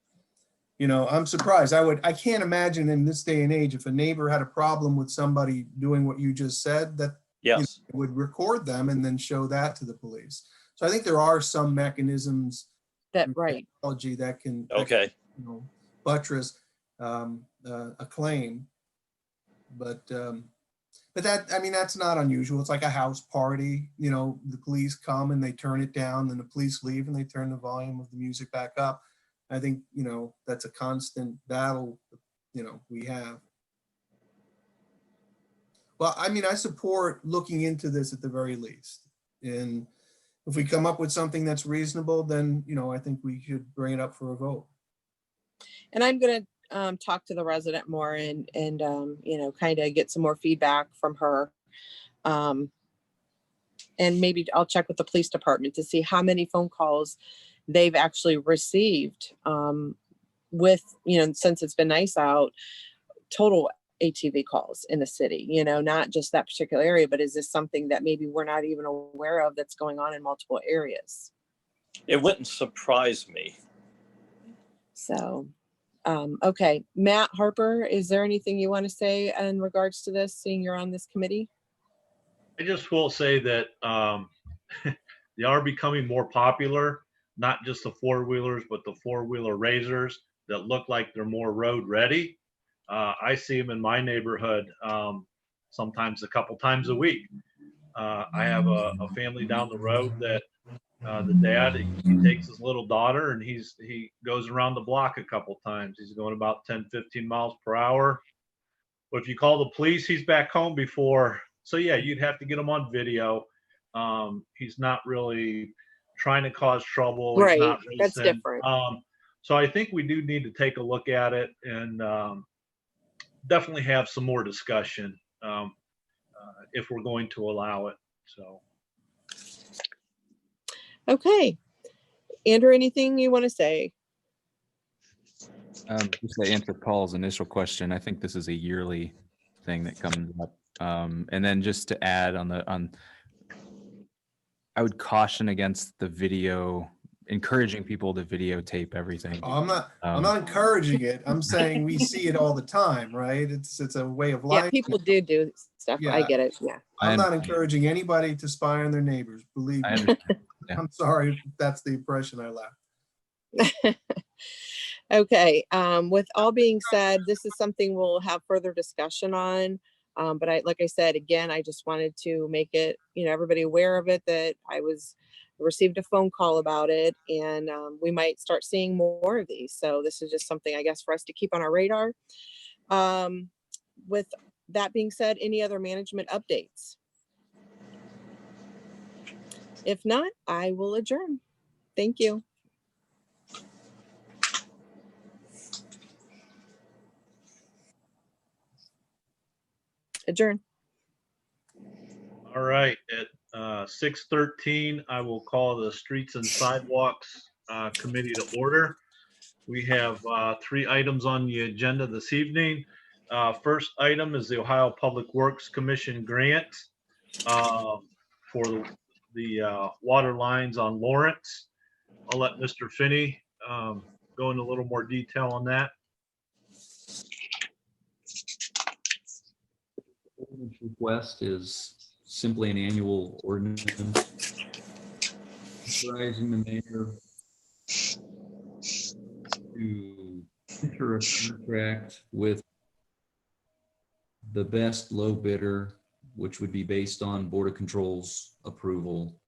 I'm surprised. I can't imagine in this day and age, if a neighbor had a problem with somebody doing what you just said, that yes, would record them and then show that to the police. So I think there are some mechanisms technology that can buttress a claim, but that's not unusual. It's like a house party. The police come and they turn it down, then the police leave and they turn the volume of the music back up. I think, that's a constant battle, we have. Well, I support looking into this at the very least. And if we come up with something that's reasonable, then, I think we should bring it up for a vote. And I'm gonna talk to the resident more and kind of get some more feedback from her. And maybe I'll check with the police department to see how many phone calls they've actually received with, since it's been nice out, total ATV calls in the city, not just that particular area, but is this something that maybe we're not even aware of that's going on in multiple areas? It wouldn't surprise me. So, okay, Matt Harper, is there anything you want to say in regards to this, seeing you're on this committee? I just will say that they are becoming more popular, not just the four-wheelers, but the four-wheeler razors that look like they're more road ready. I see them in my neighborhood sometimes a couple times a week. I have a family down the road that the dad, he takes his little daughter and he goes around the block a couple times. He's going about 10, 15 miles per hour. But if you call the police, he's back home before. So yeah, you'd have to get him on video. He's not really trying to cause trouble. He's Right, not that's racing. different. So I think we do need to take a look at it and definitely have some more discussion if we're going to allow it. So. Okay. Andrew, anything you want to say? Just to answer Paul's initial question, I think this is a yearly thing that comes up. And then just to add I would caution against the video, encouraging people to videotape everything. I'm not encouraging it. I'm saying we see it all the time, right? It's a way of life. Yeah, people do stuff. I Yeah. get it. Yeah. I'm not encouraging anybody to spy on their neighbors, believe I me. understand. Yeah. I'm sorry if that's the impression I left. Okay. With all being said, this is something we'll have further discussion on. But like I said, again, I just wanted to make it, everybody aware of it, that I received a phone call about it, and we might start seeing more of these. So this is just something, I guess, for us to keep on our radar. With that being said, any other management updates? If not, I will adjourn. Thank you. Adjourn. All right, at 6:13, I will call the Streets and Sidewalks Committee to order. We have 3 items on the agenda this evening. First item is the Ohio Public Works Commission grant for the water lines on Lawrence. I'll let Mr. Finney go into a little more detail on that. Request is simply an annual ordinance authorizing the mayor to enter a contract with the best low bidder, which would be based on Board of Control's approval.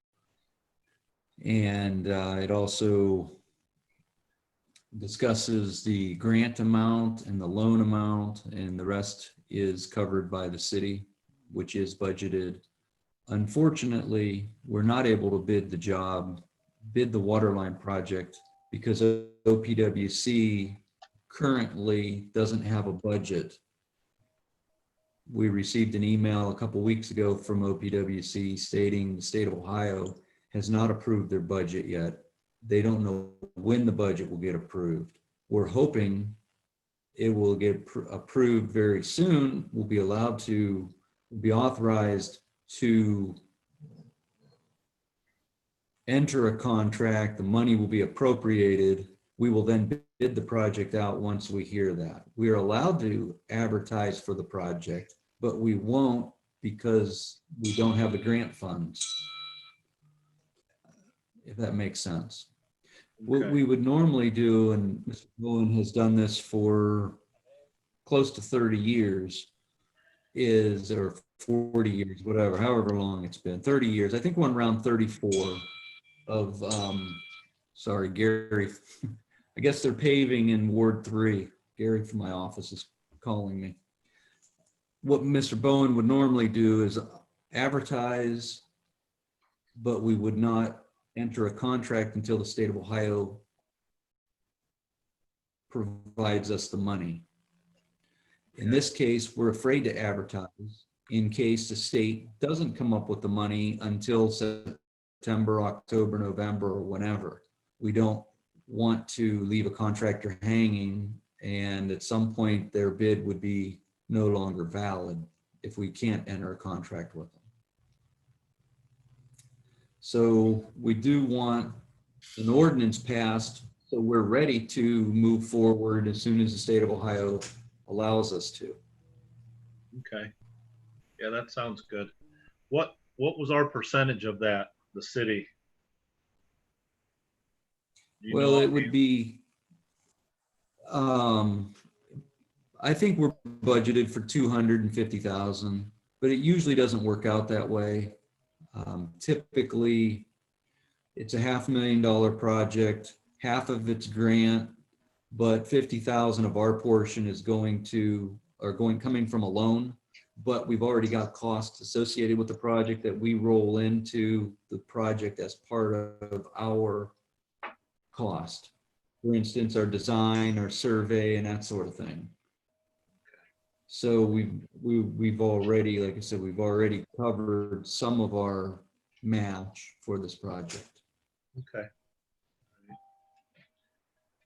And it also discusses the grant amount and the loan amount, and the rest is covered by the city, which is budgeted. Unfortunately, we're not able to bid the water line project because OPWC currently doesn't have a budget. We received an email a couple weeks ago from OPWC stating the state of Ohio has not approved their budget yet. They don't know when the budget will get approved. We're hoping it will get approved very soon. We'll be allowed to be authorized to enter a contract. The money will be appropriated. We will then bid the project out once we hear that. We are allowed to advertise for the project, but we won't because we don't have the grant funds, if that makes sense. What we would normally do, and Mr. Bowen has done this for close to 30 years, or 40 years, whatever, however long it's been, 30 years. I think one around 34 of, sorry, Gary. I guess they're paving in Ward 3. Gary from my office is calling me. What Mr. Bowen would normally do is advertise, but we would not enter a contract until the state of Ohio provides us the money. In this case, we're afraid to advertise in case the state doesn't come up with the money until September, October, November, or whenever. We don't want to leave a contractor hanging, and at some point their bid would be no longer valid if we can't enter a contract with them. So we do want an ordinance passed so we're ready to move forward as soon as the state of Ohio allows us to. Okay. Yeah, that sounds good. What was our percentage of that, the city? Do you Well, know? it would be, I think we're budgeted for 250,000, but it usually doesn't work out that way. Typically, it's a $500,000 project, half of it's grant, but 50,000 of our portion is coming from a loan, but we've already got costs associated with the project that we roll into the project as part of our cost. For instance, our design, our survey, and that sort of thing. So we've already, like I said, we've already covered some of our match for this project. Okay.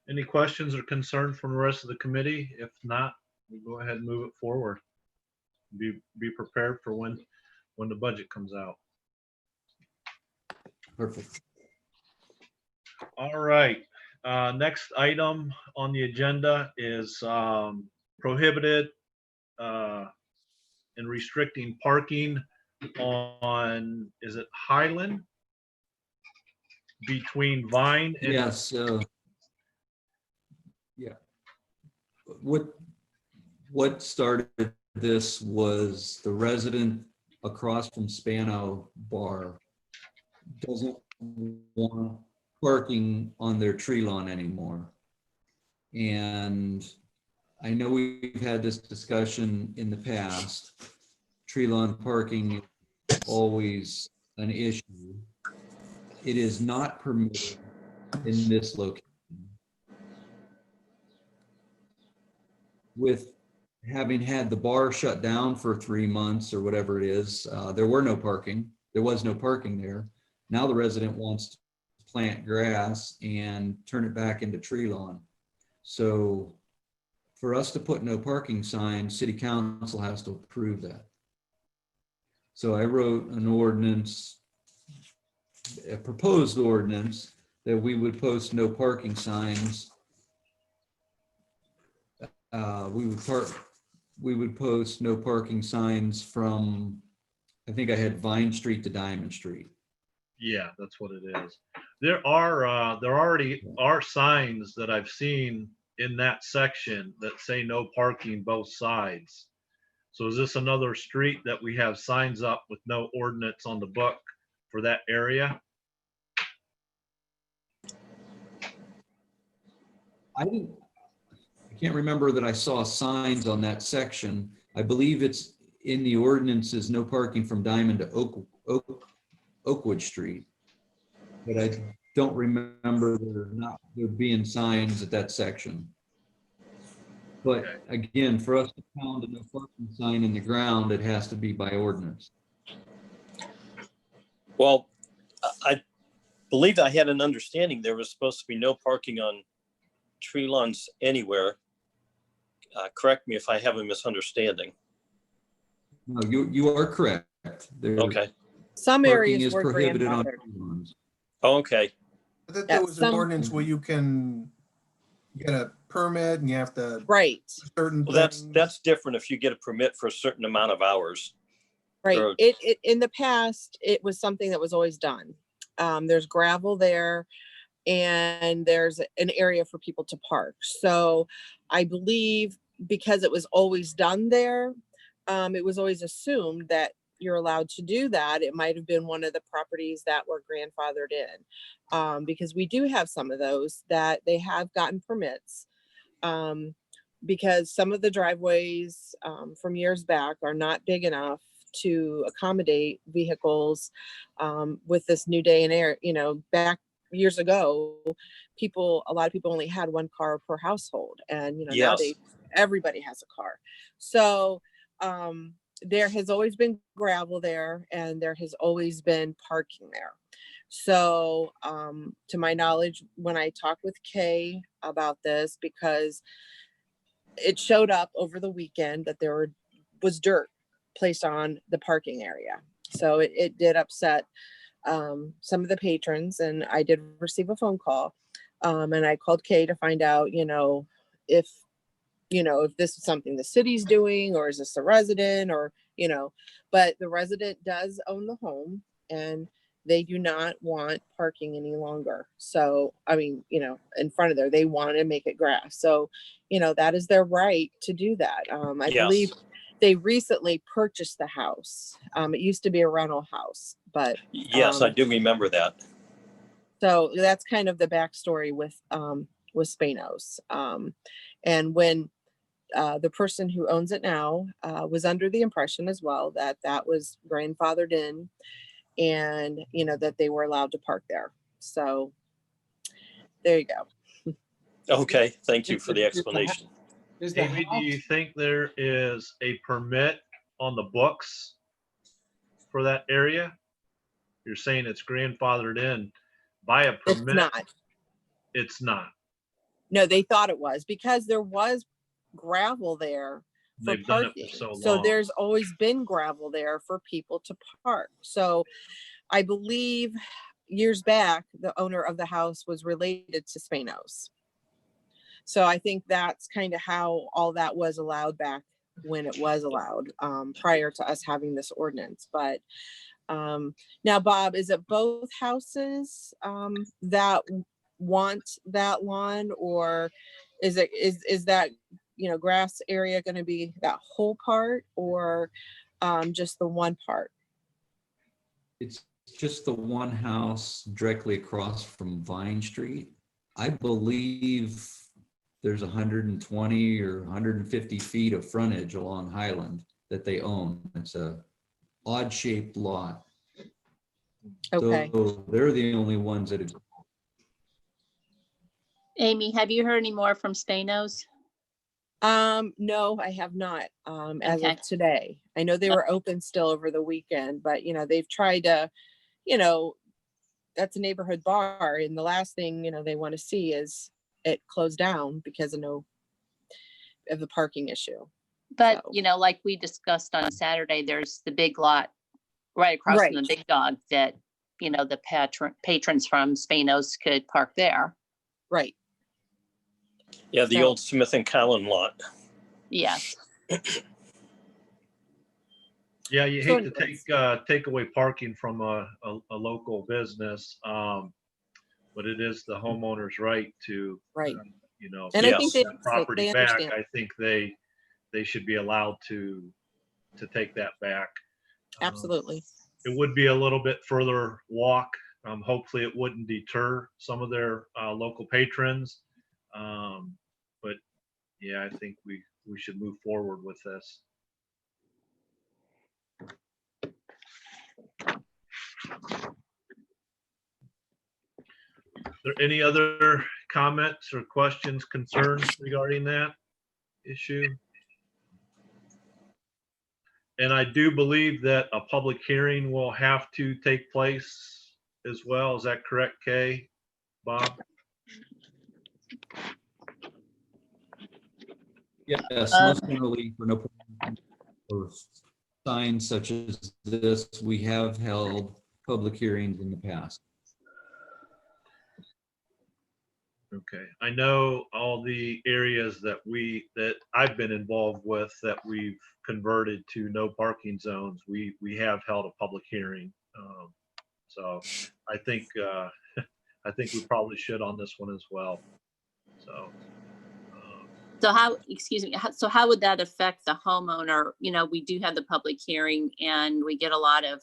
Any questions or concerns from the rest of the committee? If not, we go ahead and move it forward. Be prepared for when the budget comes out. Perfect. All right. Next item on the agenda is prohibited and restricting parking on, is it Highland? Between Vine and Yes. Yeah. What started this was the resident across from Spano Bar doesn't want parking on their tree lawn anymore. And I know we've had this discussion in the past. Tree lawn parking is always an issue. It is not permitted in this location. With having had the bar shut down for 3 months or whatever it is, there was no parking there. Now the resident wants to plant grass and turn it back into tree lawn. So for us to put no parking sign, city council has to approve that. So I wrote an ordinance, a proposed ordinance, that we would post no parking signs. We would post no parking signs from, I think I had Vine Street to Diamond Street. yeah, that's what it is. There already are signs that I've seen in that section that say no parking both sides. So is this another street that we have signs up with no ordinance on the book for that area? I can't remember that I saw signs on that section. I believe it's in the ordinances, no parking from Diamond to Oakwood Street. But I don't remember there being signs at that section. But again, for us to pound a no parking sign in the ground, it has to be by ordinance. Well, I believe I had an understanding there was supposed to be no parking on tree lawns anywhere. Correct me if I have a misunderstanding. No, you are correct. Okay. Some Parking areas is were prohibited on grandfathered. tree lawns. Oh, okay. I thought Yeah, there was an some- ordinance where you get a permit and you have to Right, certain Well, that's things. different if you get a permit for a certain amount of hours. right. Or- It in the past, it was something that was always done. There's gravel there and there's an area for people to park. So I believe because it was always done there, it was always assumed that you're allowed to do that. It might have been one of the properties that were grandfathered in. Because we do have some of those that they have gotten permits. Because some of the driveways from years back are not big enough to accommodate vehicles with this new day and air. Back years ago, a lot of people only had one car per household, and Yes. nowadays everybody has a car. So there has always been gravel there, and there has always been parking there. So to my knowledge, when I talked with Kay about this, because it showed up over the weekend that there was dirt placed on the parking area. So it did upset some of the patrons, and I did receive a phone call. And I called Kay to find out, if this is something the city's doing, or is this a resident, or, but the resident does own the home, and they do not want parking any longer. So, I mean, in front of there, they want to make it grass. So, that is their right to do that. I Yes. believe they recently purchased the house. It used to be a rental house, but Yes, I do remember that. so that's kind of the backstory with Spanos. And when the person who owns it now was under the impression as well that that was grandfathered in, and that they were allowed to park there. So there you go. Okay, thank you for the explanation. Is the Amy, do you house, think there is a permit on the books for that area? You're saying it's grandfathered in by a It's permit? not. It's not. No, they thought it was, because there was gravel there for They've done parking. it for so So long. there's always been gravel there for people to park. So I believe years back, the owner of the house was related to Spanos. So I think that's kind of how all that was allowed back when it was allowed, prior to us having this ordinance. But now, Bob, is it both houses that want that lawn, or is that grass area going to be that whole part, or just the one part? It's just the one house directly across from Vine Street. I believe there's 120 or 150 feet of frontage along Highland that they own. It's a odd shaped lot. Okay. So they're the only ones that have. Amy, have you heard any more from Spanos? No, I have not, as Okay. of today. I know they were open still over the weekend, but they've tried to, that's a neighborhood bar, and the last thing, they want to see is it closed down because of the parking issue. But, So- like we discussed on Saturday, there's the big lot right across from the Right. Big Dog that, the patrons from Spanos could park there. Right. Yeah, the So- old Smith and Cowan lot. Yes. Yeah, you So hate to take away parking from a local business, but it is the homeowner's right to, Right. And I think that property they back. understand. I think they should be allowed to take that back. Absolutely. It would be a little bit further walk. Hopefully it wouldn't deter some of their local patrons. But yeah, I think we should move forward with this. Are there any other comments or questions, concerns regarding that issue? And I do believe that a public hearing will have to take place as well. Is that correct, Kay? Bob? Yes, most generally for no for signs such as this, we have held public hearings in the past. Okay, I know all the areas that I've been involved with that we've converted to no parking zones. We have held a public hearing. So I think we probably should on this one as well. So. So how would that affect the homeowner? We do have the public hearing and we get a lot of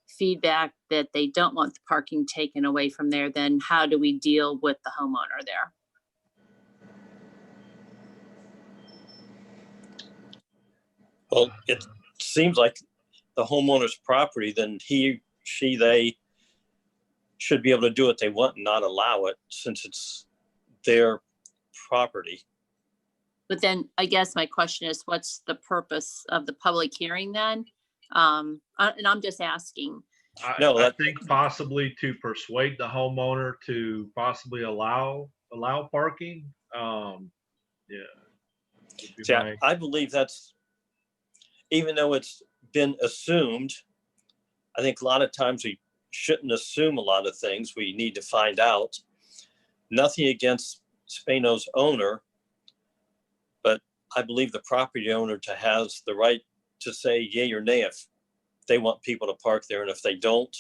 feedback that they don't want the parking taken away from there. Then how do we deal with the homeowner there? Well, it seems like the homeowner's property, then they should be able to do what they want and not allow it since it's their property. But then I guess my question is, what's the purpose of the public hearing then? And I'm just asking. I think possibly to persuade the homeowner to possibly allow parking. Yeah. would be See, my- I believe that's, even though it's been assumed, I think a lot of times we shouldn't assume a lot of things. We need to find out. Nothing against Spano's owner, but I believe the property owner has the right to say yay or nay if they want people to park there, and if they don't,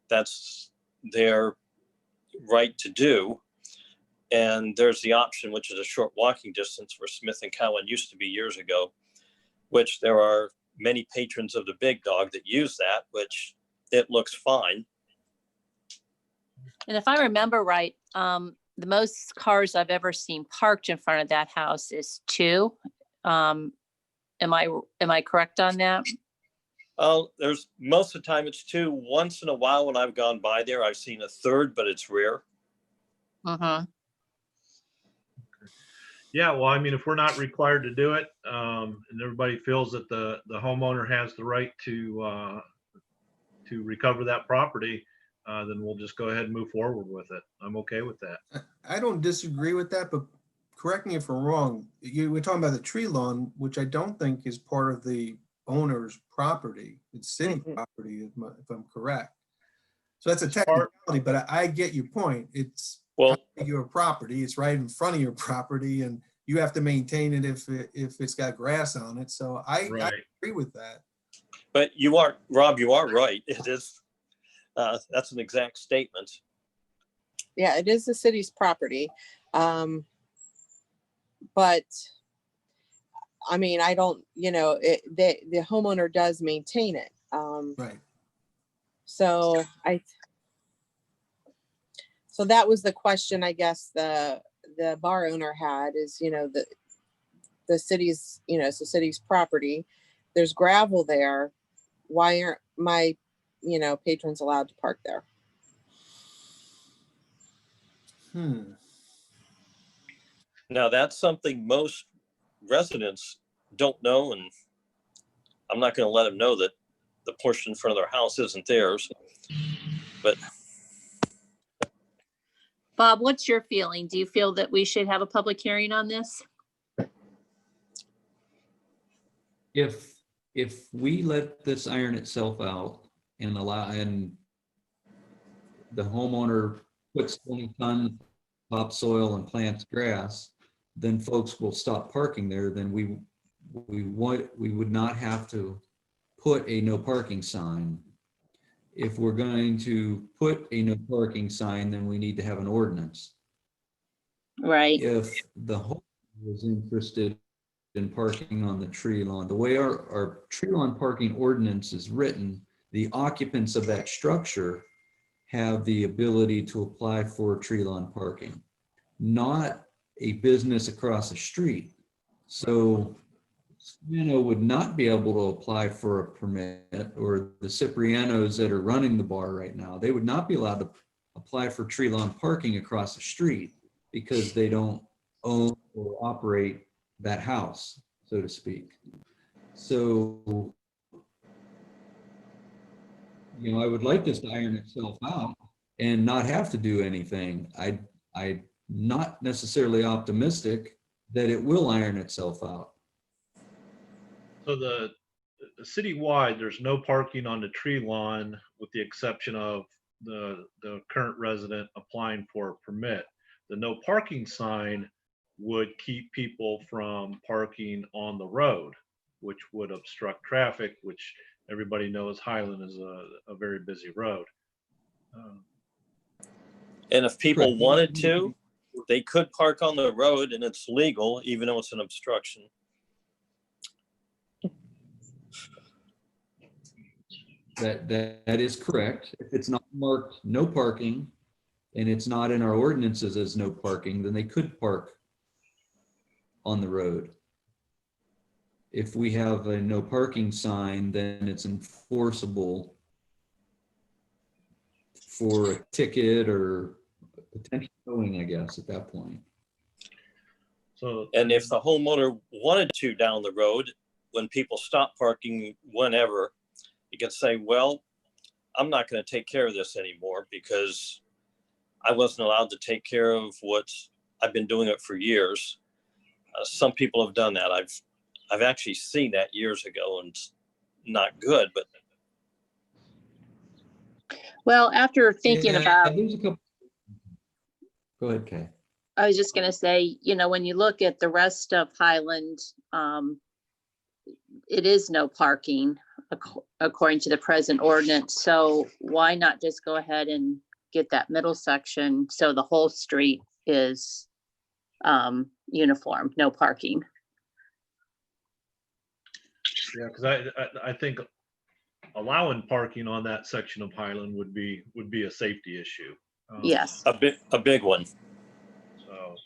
that's their right to do. And there's the option, which is a short walking distance where Smith and Cowan used to be years ago, which there are many patrons of the Big Dog that use that, which it looks fine. And if I remember right, the most cars I've ever seen parked in front of that house is 2. Am I correct on that? There's most of the time it's 2. Once in a while when I've gone by there, I've seen a 3rd, but it's rare. Mm-hmm. Yeah, well, I mean, if we're not required to do it, and everybody feels that the homeowner has the right to recover that property, then we'll just go ahead and move forward with it. I'm okay with that. I don't disagree with that, but correct me if I'm wrong. We're talking about the tree lawn, which I don't think is part of the owner's property. It's city property, if I'm correct. So that's a technicality, but I get your point. It's your property. It's right in front of your property, and you have to maintain it if it's got grass on it. So I agree with that. But Rob, you are right. It is. That's an exact statement. Yeah, it is the city's property. But I mean, I don't, the homeowner does maintain it. Right. So that was the question, I guess, the bar owner had is, the city's, it's the city's property. There's gravel there. Why aren't my, patrons allowed to park there? Now that's something most residents don't know, and I'm not going to let them know that the portion in front of their house isn't theirs. But Bob, what's your feeling? Do you feel that we should have a public hearing on this? If we let this iron itself out and the homeowner puts 20 tons topsoil and plants grass, then folks will stop parking there. Then we would not have to put a no parking sign. If we're going to put a no parking sign, then we need to have an ordinance. Right. If the homeowner was interested in parking on the tree lawn, the way our tree lawn parking ordinance is written, the occupants of that structure have the ability to apply for tree lawn parking, not a business across the street. So would not be able to apply for a permit, or the Ciprianos that are running the bar right now, they would not be allowed to apply for tree lawn parking across the street because they don't own or operate that house, so to speak. So, I would like this to iron itself out and not have to do anything. I'm not necessarily optimistic that it will iron itself out. So the citywide, there's no parking on the tree lawn with the exception of the current resident applying for a permit. The no parking sign would keep people from parking on the road, which would obstruct traffic, which everybody knows Highland is a very busy road. And if people wanted to, they could park on the road and it's legal, even though it's an obstruction. That is correct. If it's not marked no parking and it's not in our ordinances as no parking, then they could park on the road. if we have a no parking sign, then it's enforceable for a ticket or potential towing, I guess, at that point. So, And if the homeowner wanted to down the road, when people stop parking whenever, you can say, well, I'm not going to take care of this anymore because I wasn't allowed to take care of what I've been doing it for years. Some people have done that. I've actually seen that years ago, and it's not good, but Well, after thinking Yeah, about, there's a couple. Go ahead, Kay. I was just gonna say, when you look at the rest of Highland, it is no parking according to the present ordinance. So why not just go ahead and get that middle section so the whole street is uniform, no parking? yeah, because I think allowing parking on that section of Highland would be a safety issue. Yes. a big one. So,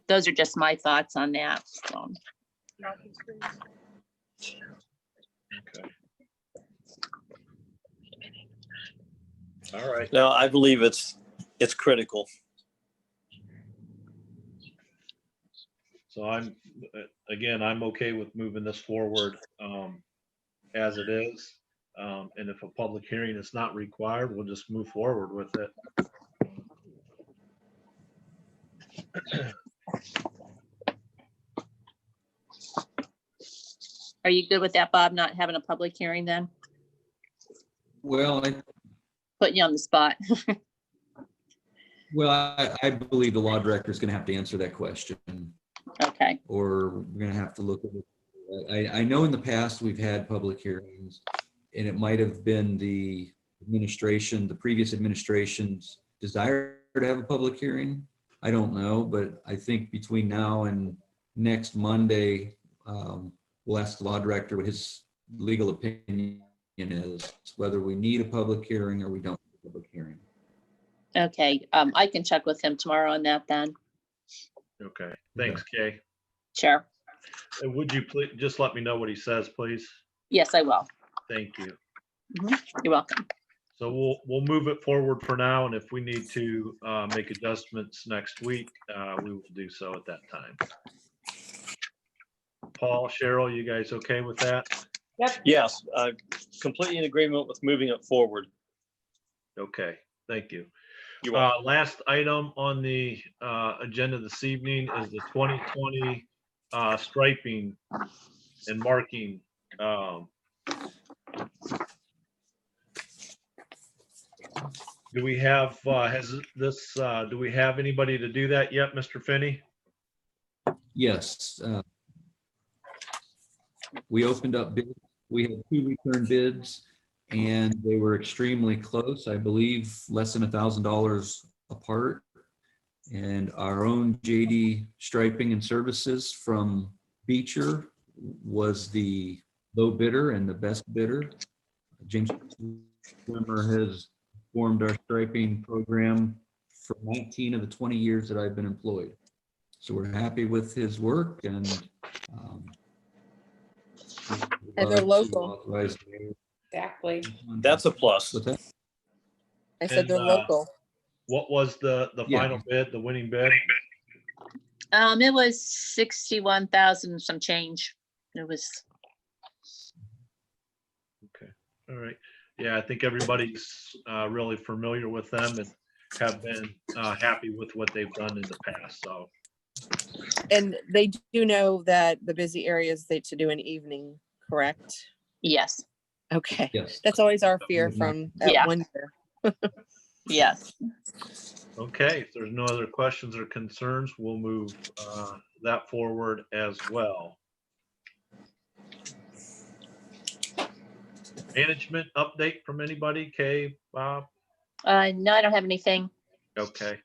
Those are just my thoughts on that. So. okay. All right. No, I believe it's critical. So I'm okay with moving this forward as it is. And if a public hearing is not required, we'll just move forward with it. Are you good with that, Bob, not having a public hearing then? Well, Putting you on the spot. I believe the law director is going to have to answer that question, Okay. or we're going to have to look at it. I know in the past we've had public hearings, and it might have been the previous administration's desire to have a public hearing. I don't know, but I think between now and next Monday, we'll ask the law director what his legal opinion is, whether we need a public hearing or we don't need a public hearing. Okay. I can check with him tomorrow on that then. Okay. Thanks, Kay. Sure. And would you please just let me know what he says, please? Yes, I will. Thank you. You're welcome. So we'll move it forward for now, and if we need to make adjustments next week, we will do so at that time. Paul, Cheryl, you guys okay with that? Yep. Yes, I'm completely in agreement with moving it forward. Okay, thank you. You're welcome. Last item on the agenda this evening is the 2020 striping and marking. Do we have, do we have anybody to do that yet, Mr. Finney? Yes. We opened up bids. We had 2 return bids, and they were extremely close. I believe less than $1,000 apart. And our own JD Striping and Services from Beecher was the low bidder and the best bidder. James Swimmer has formed our striping program for 19 of the 20 years that I've been employed. So we're happy with his work, and And they're local. Exactly. That's a plus. What's that? I said And, they're local. What was the Yeah. final bid, the winning bid? It was 61,000 some change. It was. Okay, all right. Yeah, I think everybody's really familiar with them and have been happy with what they've done in the past, so. And they do know that the busy areas they to do an evening, correct? Yes. Okay. Yes. That's always our fear from that Yeah. one year. Yes. Okay, if there's no other questions or concerns, we'll move that forward as well. Management update from anybody? Kay, Bob? No, I don't have anything. Okay.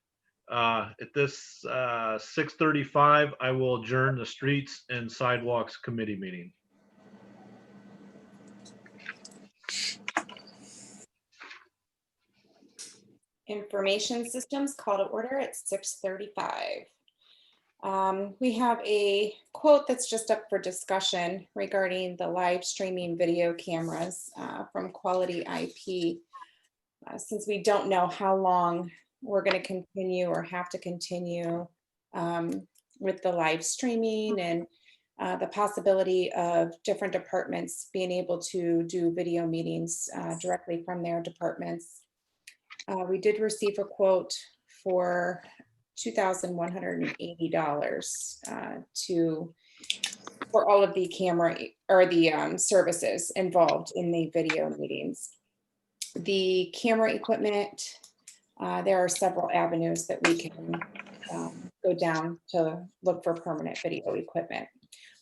At this 6:35, I will adjourn the Streets and Sidewalks Committee meeting. Information Systems call to order at 6:35. We have a quote that's just up for discussion regarding the live streaming video cameras from Quality IP. Since we don't know how long we're going to continue or have to continue with the live streaming and the possibility of different departments being able to do video meetings directly from their departments. We did receive a quote for $2,180 for all of the camera or the services involved in the video meetings. The camera equipment, there are several avenues that we can go down to look for permanent video equipment.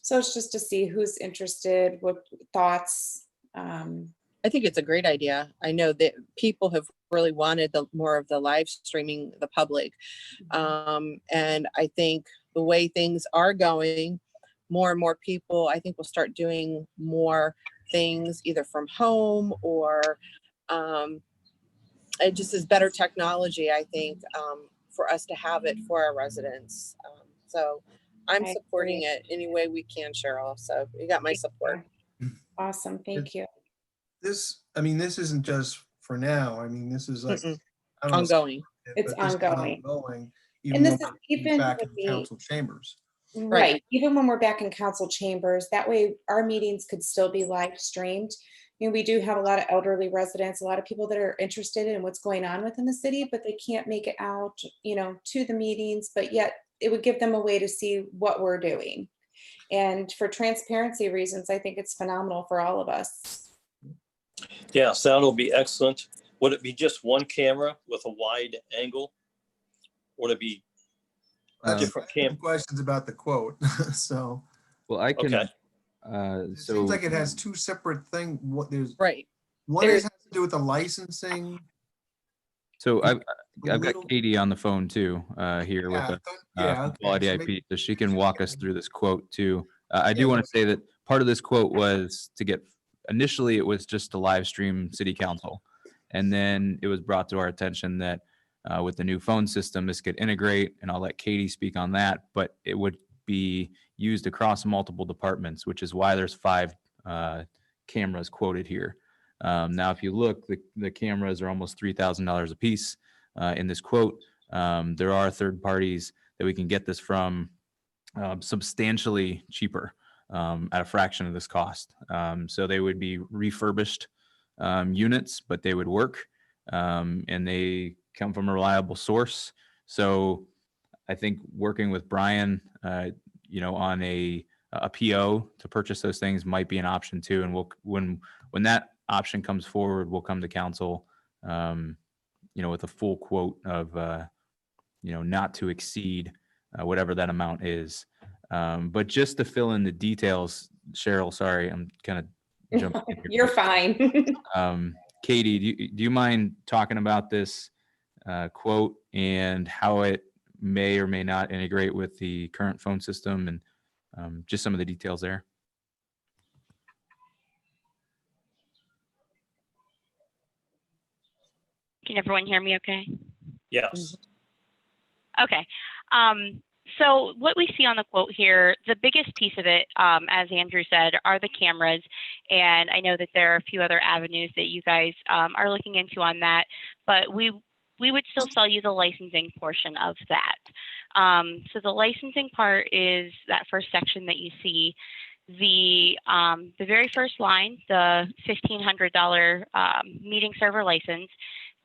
So it's just to see who's interested, what thoughts. I think it's a great idea. I know that people have really wanted more of the live streaming, the public. And I think the way things are going, more and more people, I think, will start doing more things either from home or it just is better technology, I think, for us to have it for our residents. So I'm supporting it any way we can, Cheryl. So you got my support. Awesome. Thank you. This isn't just for now. I mean, this is like I don't know, Ongoing. It's but this is ongoing. Even And this when is we're even back in with the the- council chambers. Right. Even when we're back in council chambers, that way our meetings could still be live streamed. You know, we do have a lot of elderly residents, a lot of people that are interested in what's going on within the city, but they can't make it out, you know, to the meetings, but yet it would give them a way to see what we're doing. And for transparency reasons, I think it's phenomenal for all of us. Yeah, sound will be excellent. Would it be just one camera with a wide angle? Would it be different cam? Questions about the quote. So Well, I can. Okay. it So seems like it has two separate things. What there's Right. one has to do with the licensing. So I've got little- Katie on the phone too, here with Yeah, us, yeah, from okay, Quality so IP, maybe- so she can walk us through this quote too. I do Yeah. want to say that part of this quote was to get, initially it was just to live stream city council. And then it was brought to our attention that with the new phone system, this could integrate, and I'll let Katie speak on that, but it would be used across multiple departments, which is why there's 5 cameras quoted here. Now, if you look, the cameras are almost $3,000 a piece in this quote. There are third parties that we can get this from substantially cheaper at a fraction of this cost. So they would be refurbished units, but they would work and they come from a reliable source. So I think working with Brian, on a PO to purchase those things might be an option too. And when that option comes forward, we'll come to council, with a full quote of, not to exceed whatever that amount is. But just to fill in the details, Cheryl, sorry, I'm kind of jumping in here. You're fine. Katie, do you mind talking about this quote and how it may or may not integrate with the current phone system and just some of the details there? Can everyone hear me okay? Yes. Okay. So what we see on the quote here, the biggest piece of it, as Andrew said, are the cameras. And I know that there are a few other avenues that you guys are looking into on that, but we would still sell you the licensing portion of that. So the licensing part is that first section that you see. The very first line, the $1,500 meeting server license,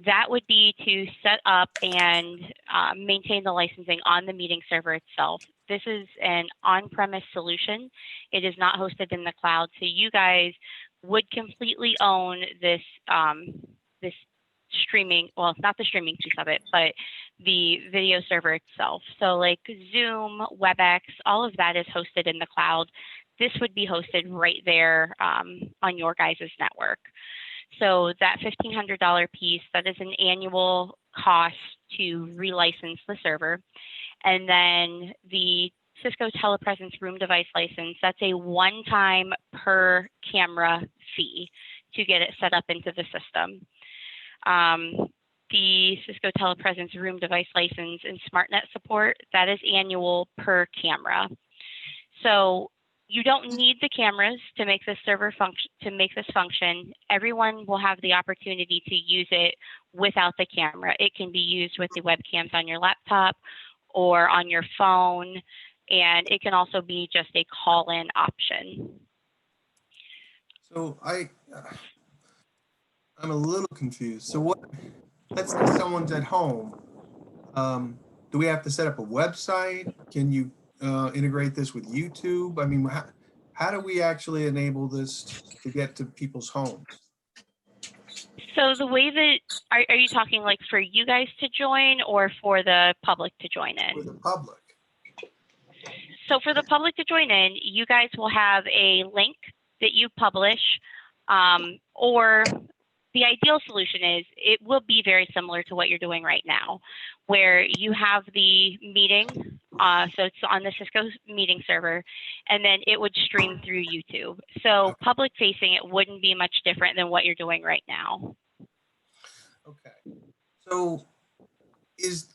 that would be to set up and maintain the licensing on the meeting server itself. This is an on-premise solution. It is not hosted in the cloud. So you guys would completely own this, this streaming, well, not the streaming piece of it, but the video server itself. So like Zoom, WebEx, all of that is hosted in the cloud. This would be hosted right there on your guys' network. So that $1,500 piece, that is an annual cost to relicense the server. And then the Cisco Telepresence Room Device License, that's a one-time per camera fee to get it set up into the system. the Cisco Telepresence room device license and SmartNet support, that is annual per camera. So you don't need the cameras to make this server function, to make this function. Everyone will have the opportunity to use it without the camera. It can be used with the webcams on your laptop or on your phone, and it can also be just a call-in option. So I'm a little confused. So what, let's say someone's at home. Do we have to set up a website? Can you integrate this with YouTube? I mean, how do we actually enable this to get to people's homes? So the way that, are you talking like for you guys to join or for the public to join in? For the public. So for the public to join in, you guys will have a link that you publish, or the ideal solution is it will be very similar to what you're doing right now, where you have the meeting, so it's on the Cisco meeting server, and then it would stream through YouTube. So public facing, it wouldn't be much different than what you're doing right now. Okay. So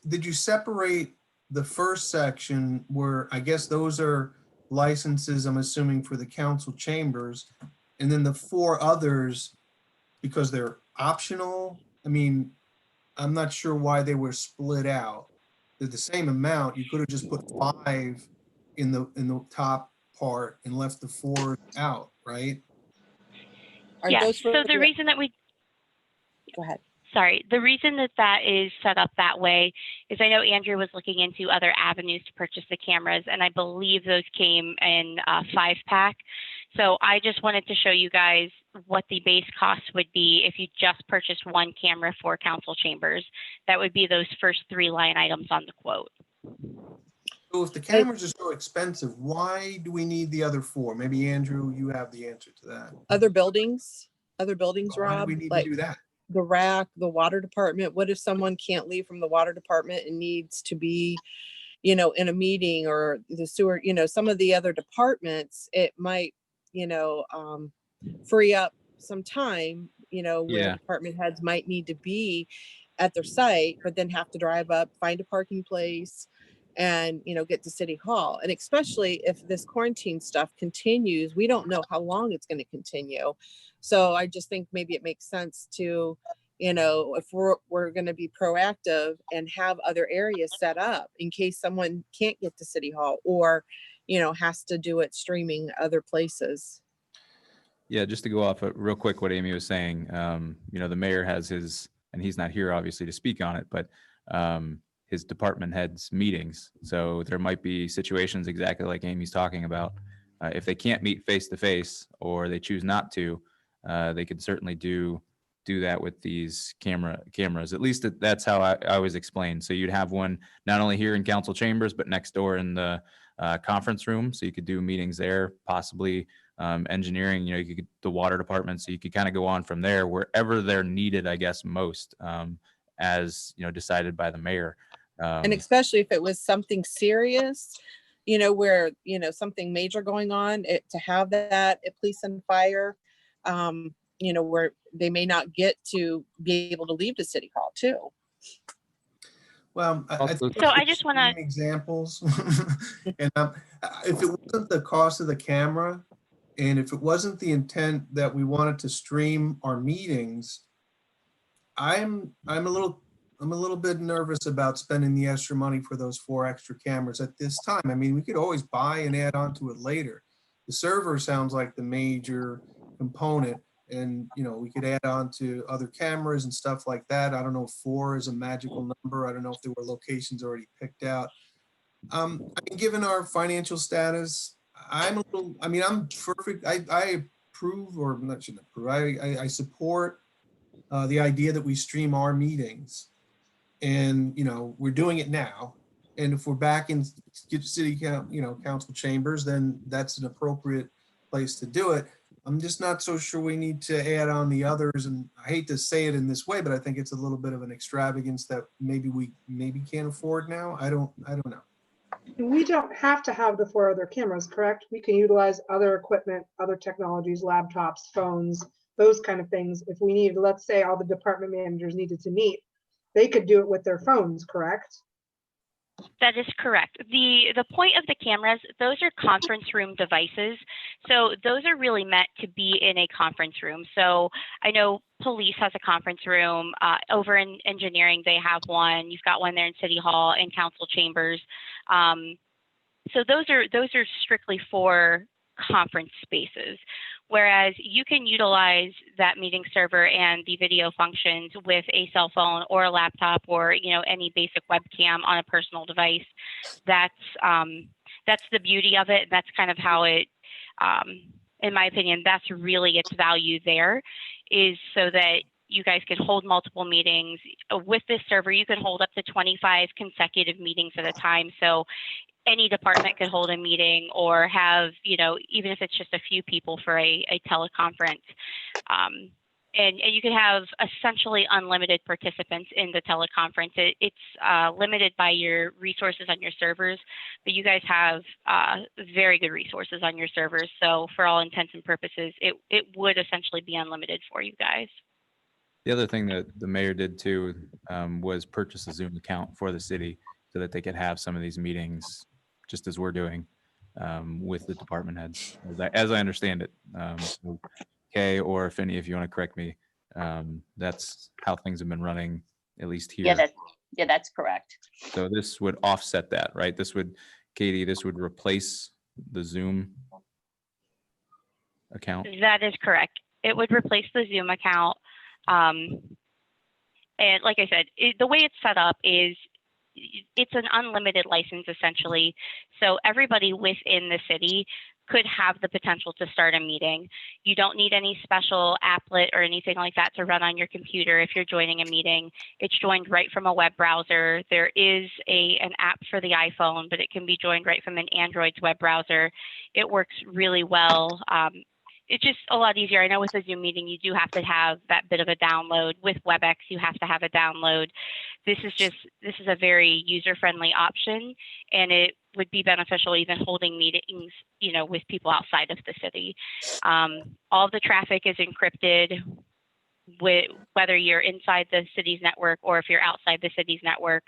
did you separate the first section where I guess those are licenses, I'm assuming, for the council chambers, and then the 4 others because they're optional? I mean, I'm not sure why they were split out. They're the same amount. You could have just put 5 in the top part and left the 4 out, right? Yeah, so the reason that we, Go ahead. sorry, the reason that that is set up that way is I know Andrew was looking into other avenues to purchase the cameras, and I believe those came in a 5-pack. So I just wanted to show you guys what the base cost would be if you just purchased 1 camera for council chambers. That would be those first 3 line items on the quote. So if the cameras are so expensive, why do we need the other 4? Maybe Andrew, you have the answer to that. Other buildings, Why Rob, do we need like to do that? the RAC, the water department. What if someone can't leave from the water department and needs to be, in a meeting, or the sewer, some of the other departments, it might, free up some time, where Yeah. department heads might need to be at their site, but then have to drive up, find a parking place, and, get to City Hall. And especially if this quarantine stuff continues, we don't know how long it's going to continue. So I just think maybe it makes sense to, if we're going to be proactive and have other areas set up in case someone can't get to City Hall or, has to do it streaming other places. Yeah, just to go off real quick what Amy was saying, the mayor has his, and he's not here obviously to speak on it, but his department heads meetings. So there might be situations exactly like Amy's talking about. If they can't meet face to face or they choose not to, they could certainly do that with these cameras. At least that's how I was explained. So you'd have one not only here in council chambers, but next door in the conference room. So you could do meetings there, possibly engineering, you could the water department. So you could kind of go on from there wherever they're needed, I guess, most, as decided by the mayor. And especially if it was something serious, where, something major going on, to have that at police and fire, where they may not get to be able to leave the City Hall too. Well, I think So I just want to, examples. And if it wasn't the cost of the camera, and if it wasn't the intent that we wanted to stream our meetings, I'm a little bit nervous about spending the extra money for those 4 extra cameras at this time. I mean, we could always buy and add on to it later. The server sounds like the major component, and we could add on to other cameras and stuff like that. I don't know if 4 is a magical number. I don't know if there were locations already picked out. I mean, given our financial status, I'm perfect. I approve, or not shouldn't approve. I support the idea that we stream our meetings. And, we're doing it now. And if we're back in city council chambers, then that's an appropriate place to do it. I'm just not so sure we need to add on the others. And I hate to say it in this way, but I think it's a little bit of an extravagance that maybe we can't afford now. I don't know. We don't have to have the 4 other cameras, correct? We can utilize other equipment, other technologies, laptops, phones, those kind of things. If we need, let's say all the department managers needed to meet, they could do it with their phones, correct? That is correct. The point of the cameras, those are conference room devices. So those are really meant to be in a conference room. So I know police has a conference room. Over in engineering, they have one. You've got one there in City Hall and council chambers. So those are strictly for conference spaces, whereas you can utilize that meeting server and the video functions with a cell phone or a laptop or any basic webcam on a personal device. That's the beauty of it. That's kind of how it, in my opinion, that's really its value there, is so that you guys can hold multiple meetings. With this server, you can hold up to 25 consecutive meetings at a time. So any department could hold a meeting or have, even if it's just a few people for a teleconference. And you can have essentially unlimited participants in the teleconference. It's limited by your resources on your servers, but you guys have very good resources on your servers. So for all intents and purposes, it would essentially be unlimited for you guys. The other thing that the mayor did too was purchase a Zoom account for the city so that they could have some of these meetings just as we're doing with the department heads, as I understand it. Okay, or if any of you want to correct me, that's how things have been running, at least here. Yeah, that's correct. So this would offset that, right? Katie, this would replace the Zoom account? That is correct. It would replace the Zoom account. And like I said, the way it's set up is it's an unlimited license essentially. So everybody within the city could have the potential to start a meeting. You don't need any special applet or anything like that to run on your computer if you're joining a meeting. It's joined right from a web browser. There is an app for the iPhone, but it can be joined right from an Android's web browser. It works really well. It's just a lot easier. I know with a Zoom meeting, you do have to have that bit of a download. With WebEx, you have to have a download. This is a very user-friendly option, and it would be beneficial even holding meetings, with people outside of the city. All of the traffic is encrypted, whether you're inside the city's network or if you're outside the city's network.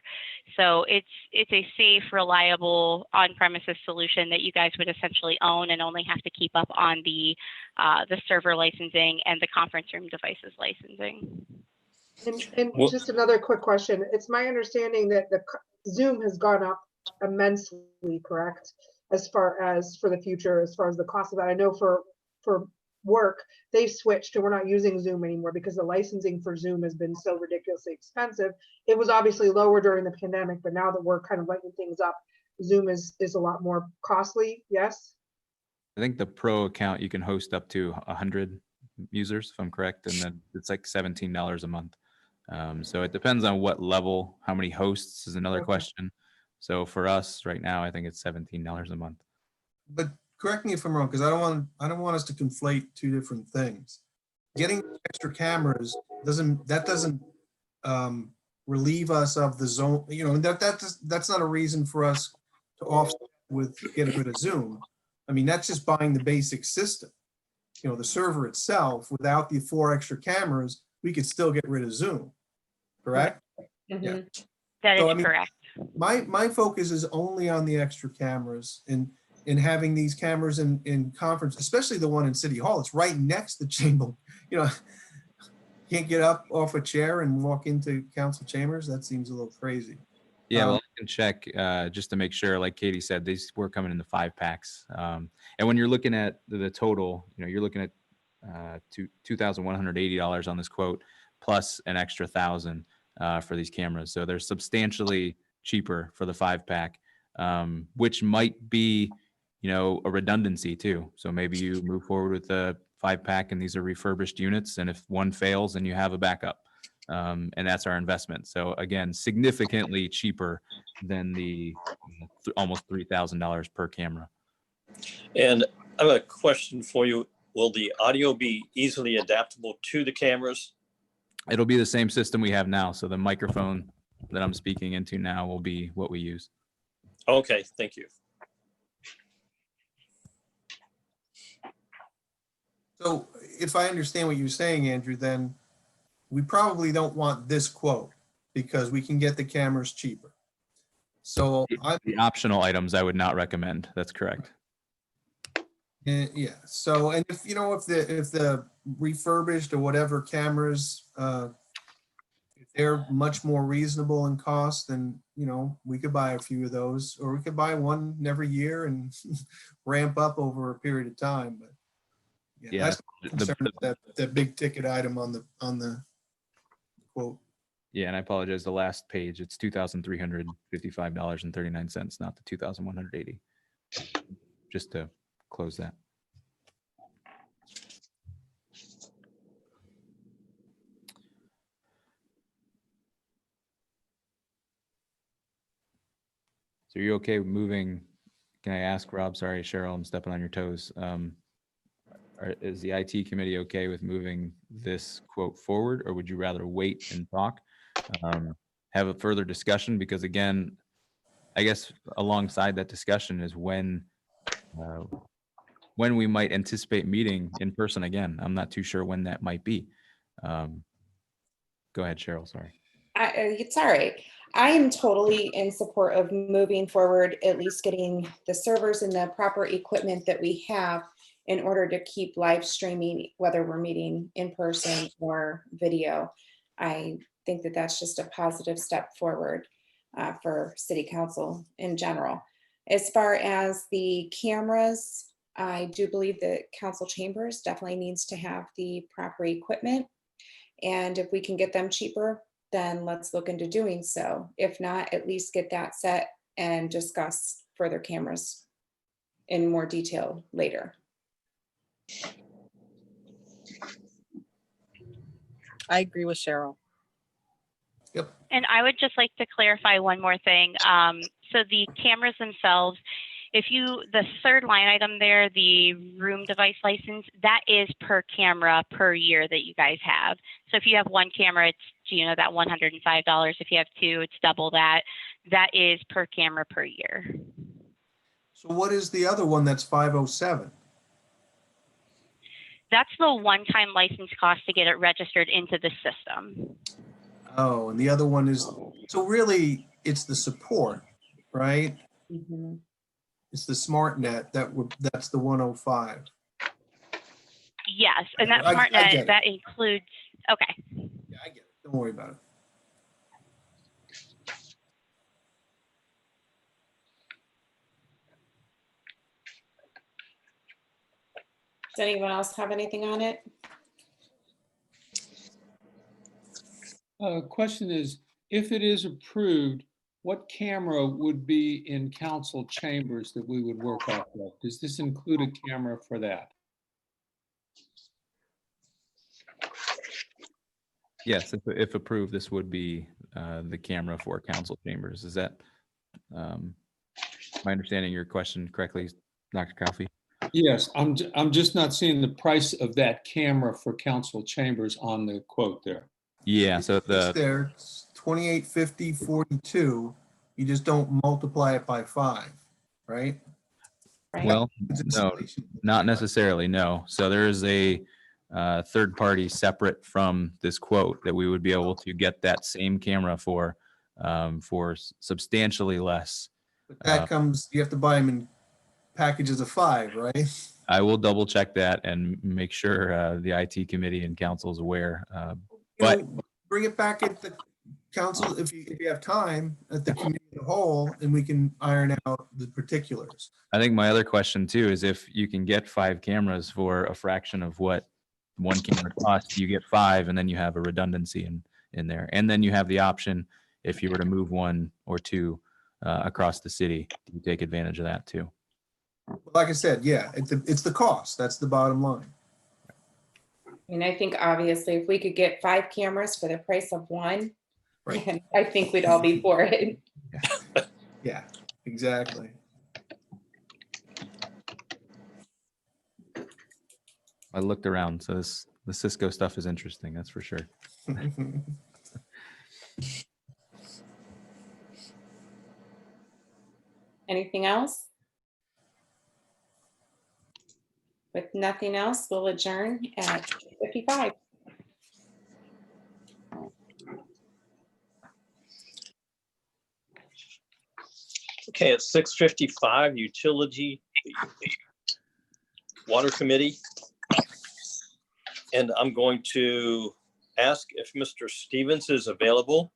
So it's a safe, reliable on-premises solution that you guys would essentially own and only have to keep up on the server licensing and the conference room devices licensing. And just another quick question. It's my understanding that the Zoom has gone up immensely, correct? As far as for the future, as far as the cost of that. I know for work, they've switched and we're not using Zoom anymore because the licensing for Zoom has been so ridiculously expensive. It was obviously lower during the pandemic, but now that we're kind of lightening things up, Zoom is a lot more costly. Yes. I think the pro account, you can host up to 100 users, if I'm correct, and then it's like $17 a month. So it depends on what level. How many hosts is another question. So for us right now, I think it's $17 a month. But correct me if I'm wrong, because I don't want us to conflate two different things. Getting extra cameras doesn't relieve us of the zone. That's not a reason for us to offset with getting rid of Zoom. I mean, that's just buying the basic system. The server itself, without the 4 extra cameras, we could still get rid of Zoom. Correct? Mm-hmm. Yeah. That is correct. My focus is only on the extra cameras and having these cameras in conference, especially the one in City Hall. It's right next to chamber. Can't get up off a chair and walk into council chambers. That seems a little crazy. Yeah, well, I can check just to make sure. Like Katie said, these were coming in the 5-packs. And when you're looking at the total, you're looking at $2,180 on this quote, plus an extra $1,000 for these cameras. So they're substantially cheaper for the 5-pack, which might be, a redundancy too. So maybe you move forward with the 5-pack and these are refurbished units. And if one fails, then you have a backup. And that's our investment. So again, significantly cheaper than the almost $3,000 per camera. And I have a question for you. Will the audio be easily adaptable to the cameras? It'll be the same system we have now. So the microphone that I'm speaking into now will be what we use. Okay, thank you. So if I understand what you're saying, Andrew, then we probably don't want this quote. because we can get the cameras cheaper. So I, The optional items I would not recommend. That's correct. yeah, so, and if, you know, if the refurbished or whatever cameras, if they're much more reasonable in cost, then, you know, we could buy a few of those, or we could buy one every year and ramp up over a period of time, but Yeah, that's my concern with that big ticket item on the quote. Yeah, and I apologize. The last page, it's $2,355.39, not the 2,180. Just to close that. So are you okay with moving? Can I ask Rob? Sorry, Cheryl, I'm stepping on your toes. Is the IT committee okay with moving this quote forward, or would you rather wait and talk? Have a further discussion, because again, I guess alongside that discussion is when we might anticipate meeting in person again. I'm not too sure when that might be. Go ahead, Cheryl, sorry. It's all right. I am totally in support of moving forward, at least getting the servers and the proper equipment that we have in order to keep live streaming, whether we're meeting in person or video. I think that that's just a positive step forward for City Council in general. As far as the cameras, I do believe that Council Chambers definitely needs to have the proper equipment. And if we can get them cheaper, then let's look into doing so. If not, at least get that set and discuss further cameras in more detail later. I agree with Cheryl. Yep. And I would just like to clarify one more thing. So the cameras themselves, the third line item there, the room device license, that is per camera per year that you guys have. So if you have one camera, it's, that $105. If you have two, it's double that. That is per camera per year. So what is the other one that's 507? That's the one-time license cost to get it registered into the system. Oh, and the other one is, so really it's the support, right? Mm-hmm. It's the SmartNet that's the 105. Yes, and that I get SmartNet, it. that includes, okay. Yeah, I get it. Don't worry about it. Does anyone else have anything on it? Question is, if it is approved, what camera would be in council chambers that we would work off of? Does this include a camera for that? Yes, if approved, this would be the camera for council chambers. Is that my understanding your question correctly, Dr. Coffey? Yes, I'm just not seeing the price of that camera for council chambers on the quote there. Yeah, so It's there, it's 2850.42. You just don't multiply it by 5, right? Well, no, not necessarily, no. So there is a third party separate from this quote that we would be able to get that same camera for substantially less. But that comes, you have to buy them in packages of 5, right? I will double check that and make sure the IT committee and council is aware. But Bring it back at the council, if you have time, at the committee of the whole, and we can iron out the particulars. I think my other question too is if you can get 5 cameras for a fraction of what one camera costs, you get 5 and then you have a redundancy in there. And then you have the option, if you were to move 1 or 2 across the city, you take advantage of that too. Like I said, yeah, it's the cost. That's the bottom line. I mean, I think obviously if we could get 5 cameras for the price of 1, right. I think we'd all be for it. Yeah, exactly. I looked around, so the Cisco stuff is interesting, that's for sure. Anything else? With nothing else, we'll adjourn at 55. Okay, it's 6:55, Utility Water Committee. And I'm going to ask if Mr. Stevens is available.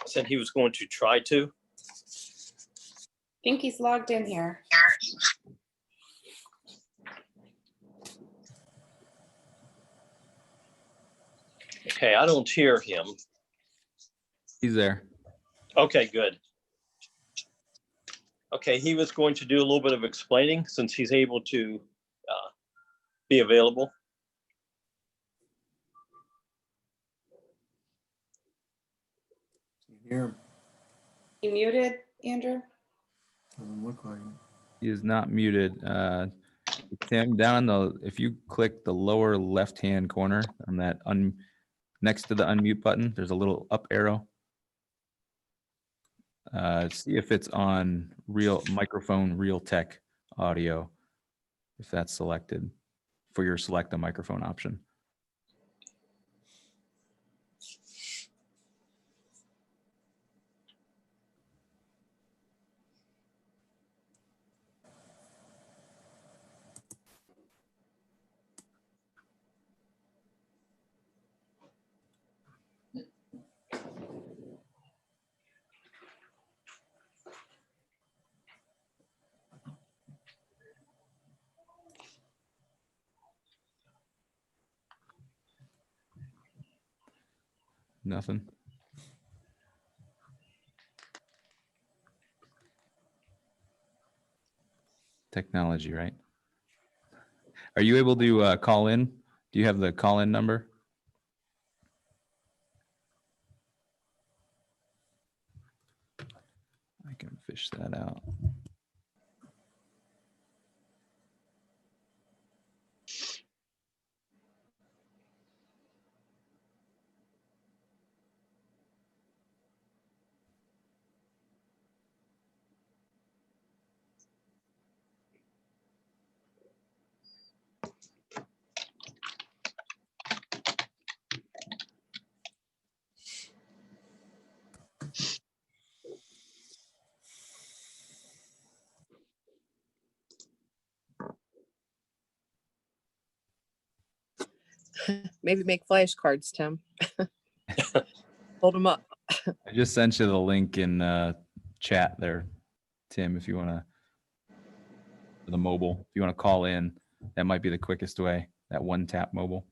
Said he was going to try to. I think he's logged in here. Okay, I don't hear him. He's there. Okay, good. Okay, he was going to do a little bit of explaining since he's able to be available. You hear him? You muted, Andrew? Doesn't look like it. He is not muted. Tim, down if you click the lower left-hand corner on that next to the unmute button, there's a little up arrow. See if it's on microphone Realtek audio, if that's selected for your select a microphone option. Nothing. Technology, right? Are you able to call in? Do you have the call-in number? I can fish that out. Maybe make flashcards, Tim. Hold them up. I just sent you the link in chat there, Tim, if you want to, the mobile, if you want to call in, that might be the quickest way, that one tap mobile.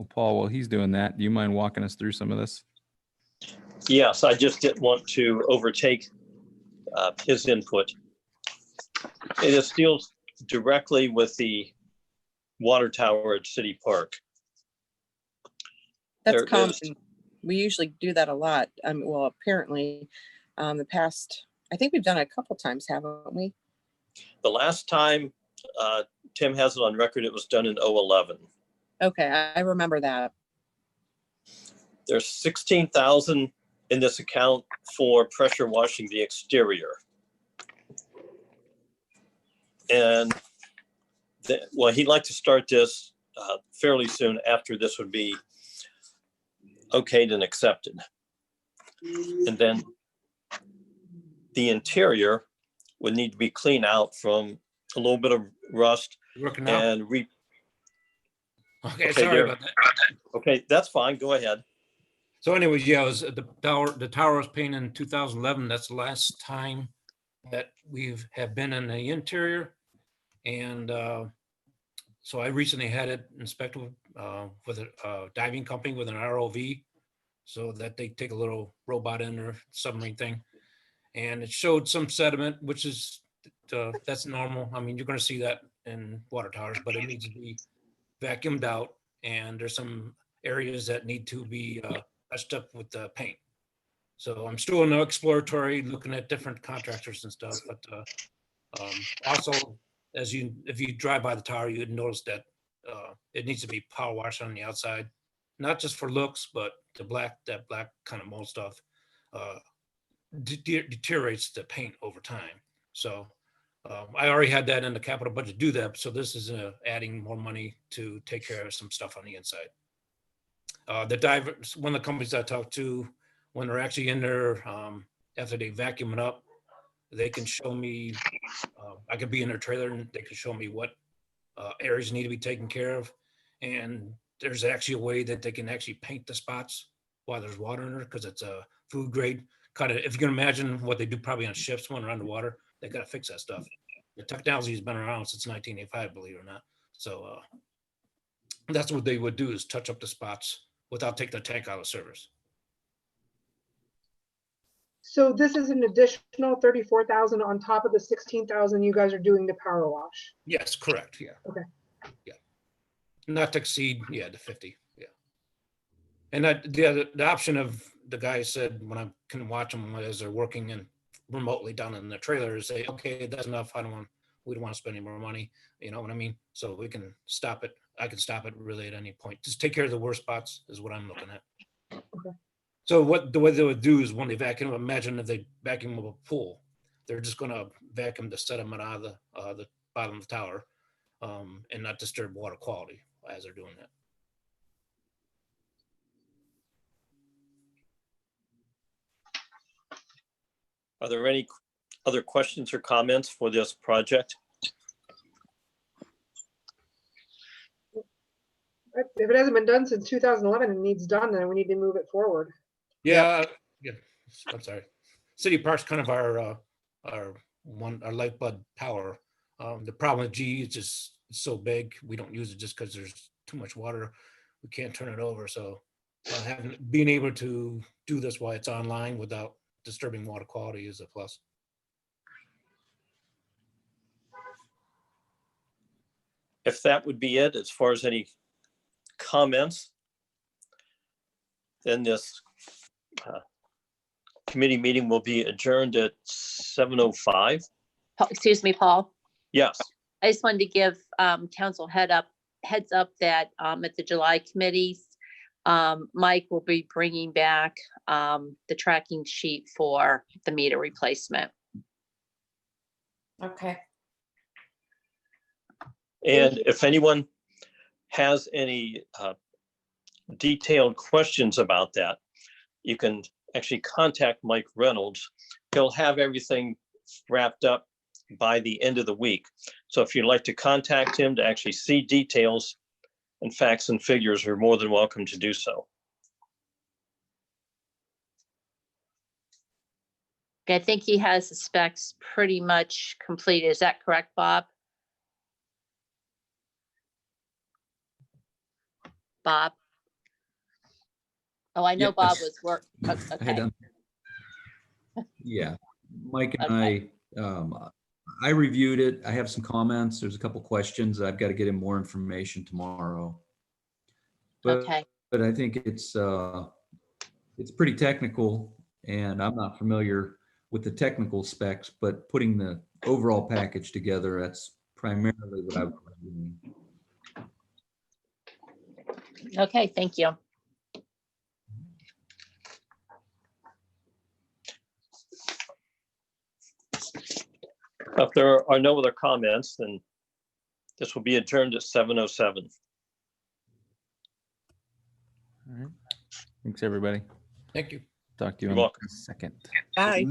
Well, Paul, while he's doing that, do you mind walking us through some of this? Yes, I just didn't want to overtake his input. It deals directly with the water tower at City Park. That's There common. is- We usually do that a lot. Well, apparently, the past, I think we've done it a couple times, haven't we? The last time Tim has it on record, it was done in 2011. Okay, I remember that. There's 16,000 in this account for pressure washing the exterior. And well, he'd like to start this fairly soon after this would be okayed and accepted. And then the interior would need to be cleaned out from a little bit of rust Working out. and Okay, sorry there. about that. Okay, that's fine. Go ahead. So anyways, yeah, it was the tower was painted in 2011. That's the last time that have been in the interior. And so I recently had it inspected with a diving company with an ROV, so that they take a little robot in or submarine thing. And it showed some sediment, which is, that's normal. I mean, you're gonna see that in water towers, but it needs to be vacuumed out. And there's some areas that need to be touched up with the paint. So I'm still in the exploratory, looking at different contractors and stuff, but also, if you drive by the tower, you'd notice that it needs to be power washed on the outside, not just for looks, but that black kind of mold stuff deteriorates the paint over time. So I already had that in the capital budget to do that. So this is adding more money to take care of some stuff on the inside. The divers, one of the companies I talked to, when they're actually in there, after they vacuum it up, they can show me, I could be in their trailer and they can show me what areas need to be taken care of. And there's actually a way that they can actually paint the spots while there's water in there, because it's a food grade kind of, if you can imagine what they do probably on ships when they're underwater, they got to fix that stuff. The technology has been around since 1985, believe it or not. So that's what they would do, is touch up the spots without taking the tank out of service. So this is an additional 34,000 on top of the 16,000 you guys are doing to power wash? Yes, correct. Yeah. Okay. Yeah. Not to exceed, yeah, the 50. Yeah. And that the option of the guy said, when I can watch them as they're working and remotely down in the trailer, is say, okay, that's enough. We don't want to spend any more money. You know what I mean? So we can stop it. I can stop it really at any point. Just take care of the worst spots is what I'm looking at. Okay. So the way they would do is when they vacuum, imagine if they vacuum up a pool, they're just going to vacuum the sediment out of the bottom of the tower and not disturb water quality as they're doing that. Are there any other questions or comments for this project? If it hasn't been done since 2011 and needs done, then we need to move it forward. Yeah, yeah. I'm sorry. City Park's kind of our lifeblood power. The problem with GE is just so big, we don't use it just because there's too much water. We can't turn it over. So being able to do this while it's online without disturbing water quality is a plus. If that would be it, as far as any comments, then this committee meeting will be adjourned at 7:05. Excuse me, Paul. Yes. I just wanted to give council heads up that at the July committees, Mike will be bringing back the tracking sheet for the meter replacement. Okay. And if anyone has any detailed questions about that, you can actually contact Mike Reynolds. He'll have everything wrapped up by the end of the week. So if you'd like to contact him to actually see details and facts and figures, you're more than welcome to do so. I think he has the specs pretty much completed. Is that correct, Bob? Bob? Oh, I know Bob Yes. was work. Okay. Yeah, Mike and I reviewed it. I have some comments. There's a couple questions. I've got to get him more information tomorrow. But I think it's pretty technical, and I'm not familiar with the technical specs, but putting the overall package together, that's primarily what I was doing. Okay, thank you. If there are no other comments, then this will be adjourned at 7:07. All right. Thanks, everybody. Thank you. Talk to you You're in welcome. a second. Bye.